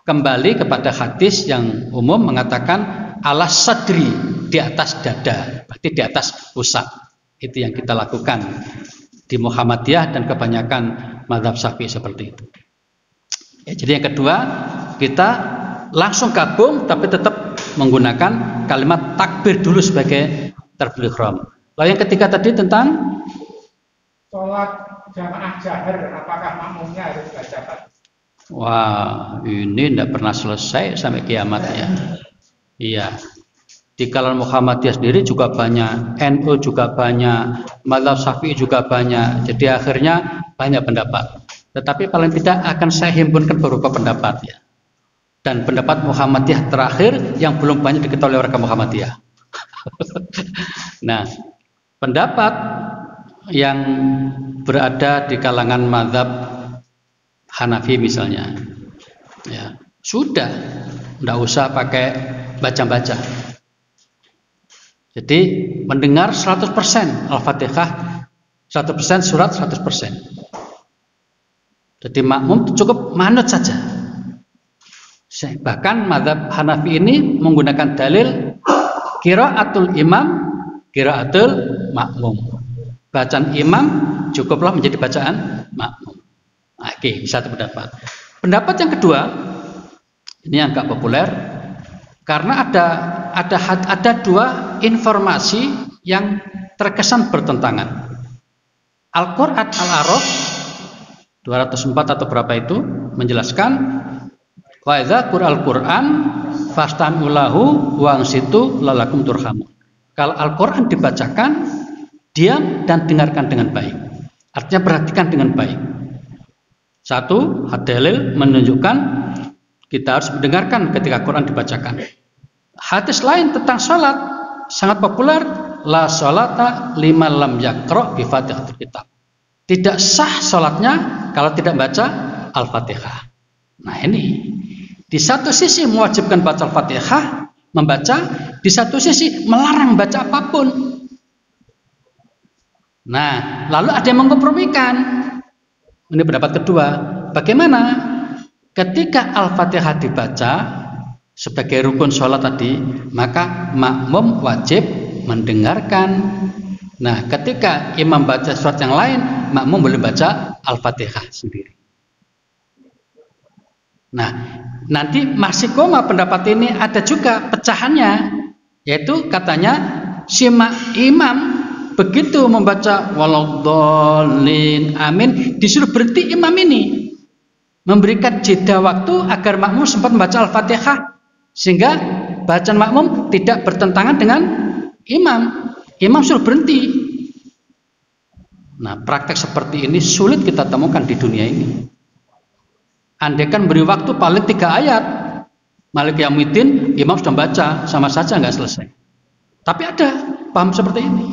kembali kepada hadis yang umum mengatakan ala sadri, di atas dada, berarti di atas pusat. Itu yang kita lakukan di Muhammadiyah dan kebanyakan mazhab Syafi'i seperti itu. Ya, jadi yang kedua kita langsung gabung tapi tetap menggunakan kalimat takbir dulu sebagai takbiratul ihram. Lalu yang ketiga tadi tentang sholat jamaah jahar, apakah makmumnya harus baca Fatihah? wah, ini tidak pernah selesai sampai kiamat ya. Iya. Di kalangan Muhammadiyah sendiri juga banyak, NU juga banyak, mazhab Syafi'i juga banyak. Jadi akhirnya banyak pendapat. Tetapi paling tidak akan saya himpunkan beberapa pendapat ya. Dan pendapat Muhammadiyah terakhir yang belum banyak diketahui oleh warga Muhammadiyah. Nah, pendapat yang berada di kalangan mazhab Hanafi misalnya, ya sudah, tidak usah pakai baca-baca. Jadi mendengar 100% Al-Fatihah, 100% surat 100%. Jadi makmum cukup manut saja. Bahkan mazhab Hanafi ini menggunakan dalil qiraatul imam, qiraatul makmum. Bacaan imam cukuplah menjadi bacaan makmum. Oke, satu pendapat. Pendapat yang kedua, ini yang agak populer, karena ada dua informasi yang terkesan bertentangan. Al-Qur'an Al-A'raf 204 atau berapa itu menjelaskan wa idza qura'al Qur'an fastami'u lahu wa ansitu lalakum turhamun. Kalau Al-Qur'an dibacakan, diam dan dengarkan dengan baik. Artinya perhatikan dengan baik. Satu, dalil menunjukkan kita harus mendengarkan ketika Quran dibacakan. Hadis lain tentang sholat sangat populer, la sholata liman lam yaqra bi Fatihatil Kitab. Tidak sah sholatnya kalau tidak baca Al-Fatihah. Nah ini, di satu sisi mewajibkan baca Al-Fatihah, membaca, di satu sisi melarang baca apapun. Nah, lalu ada yang mengkompromikan. Ini pendapat kedua. Bagaimana ketika Al-Fatihah dibaca sebagai rukun sholat tadi, maka makmum wajib mendengarkan. Nah, ketika imam baca surat yang lain, makmum boleh baca Al-Fatihah sendiri. Nah, nanti masih koma pendapat ini ada juga pecahannya, yaitu katanya si imam begitu membaca waladhdallin amin, disuruh berhenti imam ini, memberikan jeda waktu agar makmum sempat membaca Al-Fatihah, sehingga bacaan makmum tidak bertentangan dengan imam. Imam suruh berhenti. Nah, praktek seperti ini sulit kita temukan di dunia ini. Andaikan beri waktu paling 3 ayat, Malik Yaumiddin, imam sudah baca, sama saja nggak selesai. Tapi ada paham seperti ini.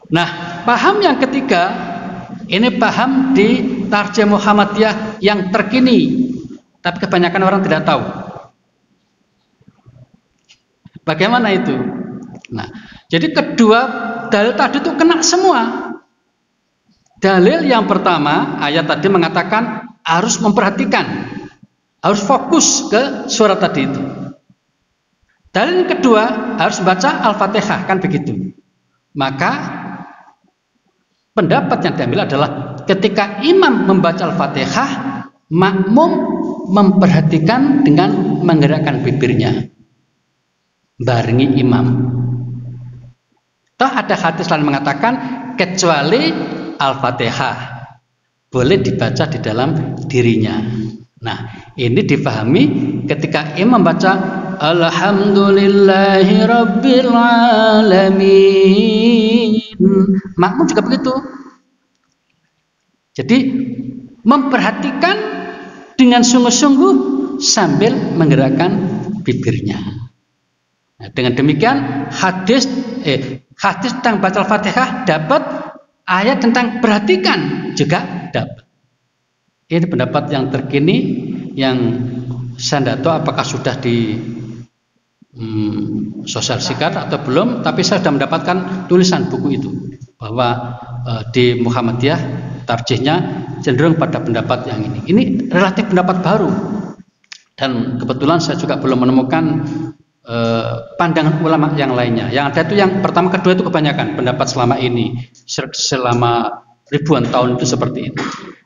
Nah, paham yang ketiga, ini paham di Tarjih Muhammadiyah yang terkini, tapi kebanyakan orang tidak tahu. Bagaimana itu? Nah, jadi kedua dalil tadi itu kena semua. Dalil yang pertama, ayat tadi mengatakan harus memperhatikan, harus fokus ke surat tadi itu. Dalil yang kedua, harus baca Al-Fatihah, kan begitu. Maka pendapat yang diambil adalah ketika imam membaca Al-Fatihah, makmum memperhatikan dengan menggerakkan bibirnya, barengi imam. Toh ada hadis lain mengatakan kecuali Al-Fatihah boleh dibaca di dalam dirinya. Nah, ini dipahami ketika imam baca Alhamdulillahi Rabbil Alamin, makmum juga begitu. Jadi memperhatikan dengan sungguh-sungguh sambil menggerakkan bibirnya. Nah, dengan demikian hadis tentang baca Al-Fatihah dapat, ayat tentang perhatikan juga dapat. Ini pendapat yang terkini yang saya tidak tahu apakah sudah di sosialisasikan atau belum, tapi saya sudah mendapatkan tulisan buku itu bahwa di Muhammadiyah tarjihnya cenderung pada pendapat yang ini. Ini relatif pendapat baru dan kebetulan saya juga belum menemukan pandangan ulama yang lainnya. Yang ada itu yang pertama, kedua itu kebanyakan pendapat selama ini, selama ribuan tahun itu seperti itu.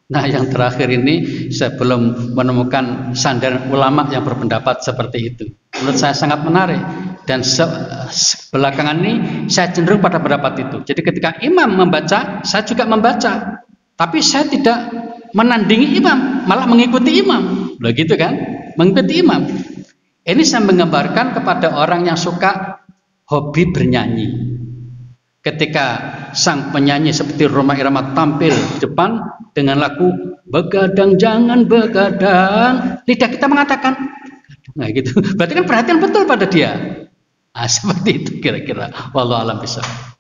Nah, yang terakhir ini saya belum menemukan sandaran ulama yang berpendapat seperti itu. Menurut saya sangat menarik, dan belakangan ini saya cenderung pada pendapat itu. Jadi ketika imam membaca, saya juga membaca, tapi saya tidak menandingi imam, malah mengikuti imam. Begitu kan? Mengikuti imam. Ini saya menggambarkan kepada orang yang suka hobi bernyanyi. Ketika sang penyanyi seperti Rhoma Irama tampil di depan dengan lagu "Begadang jangan begadang", lidah kita mengatakan, nah gitu. Berarti kan perhatian betul pada dia. Nah, seperti itu kira-kira. Wallahu a'lam bishawab.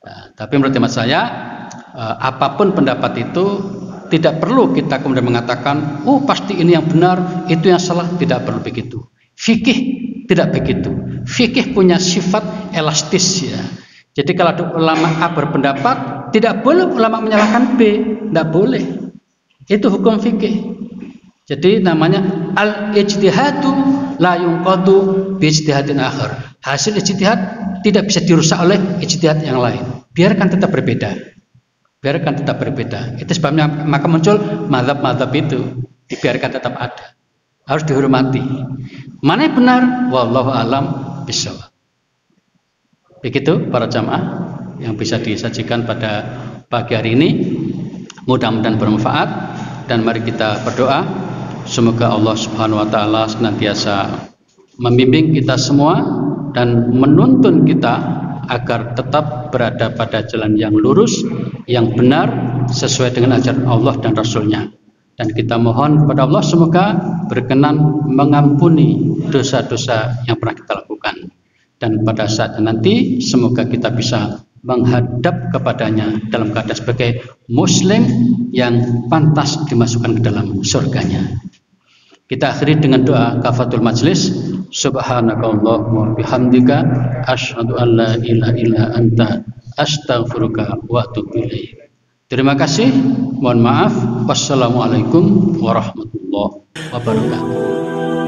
Nah, tapi menurut hemat saya, apapun pendapat itu tidak perlu kita kemudian mengatakan, oh pasti ini yang benar, itu yang salah. Tidak perlu begitu. Fikih tidak begitu. Fikih punya sifat elastis ya. Jadi kalau ada ulama A berpendapat, tidak boleh ulama menyalahkan B, tidak boleh. Itu hukum fikih. Jadi namanya al-ijtihadu la yunqadu bi ijtihadin akhar. Hasil ijtihad tidak bisa dirusak oleh ijtihad yang lain. Biarkan tetap berbeda. Biarkan tetap berbeda. Itu sebabnya maka muncul mazhab-mazhab itu, dibiarkan tetap ada. Harus dihormati. Mana yang benar? Wallahu a'lam bishawab. Begitu para jamaah yang bisa disajikan pada pagi hari ini. Mudah-mudahan bermanfaat, dan mari kita berdoa semoga Allah Subhanahu wa taala senantiasa membimbing kita semua dan menuntun kita agar tetap berada pada jalan yang lurus, yang benar sesuai dengan ajaran Allah dan Rasul-Nya. Dan kita mohon kepada Allah semoga berkenan mengampuni dosa-dosa yang pernah kita lakukan. Dan pada saat nanti semoga kita bisa menghadap kepadanya dalam keadaan sebagai muslim yang pantas dimasukkan ke dalam surganya. Kita akhiri dengan doa kafatul majlis. Subhanakallahumma bihamdika asyhadu an la ilaha illa anta astaghfiruka wa atubu ilaik. Terima kasih. Mohon maaf. Wassalamualaikum warahmatullahi wabarakatuh.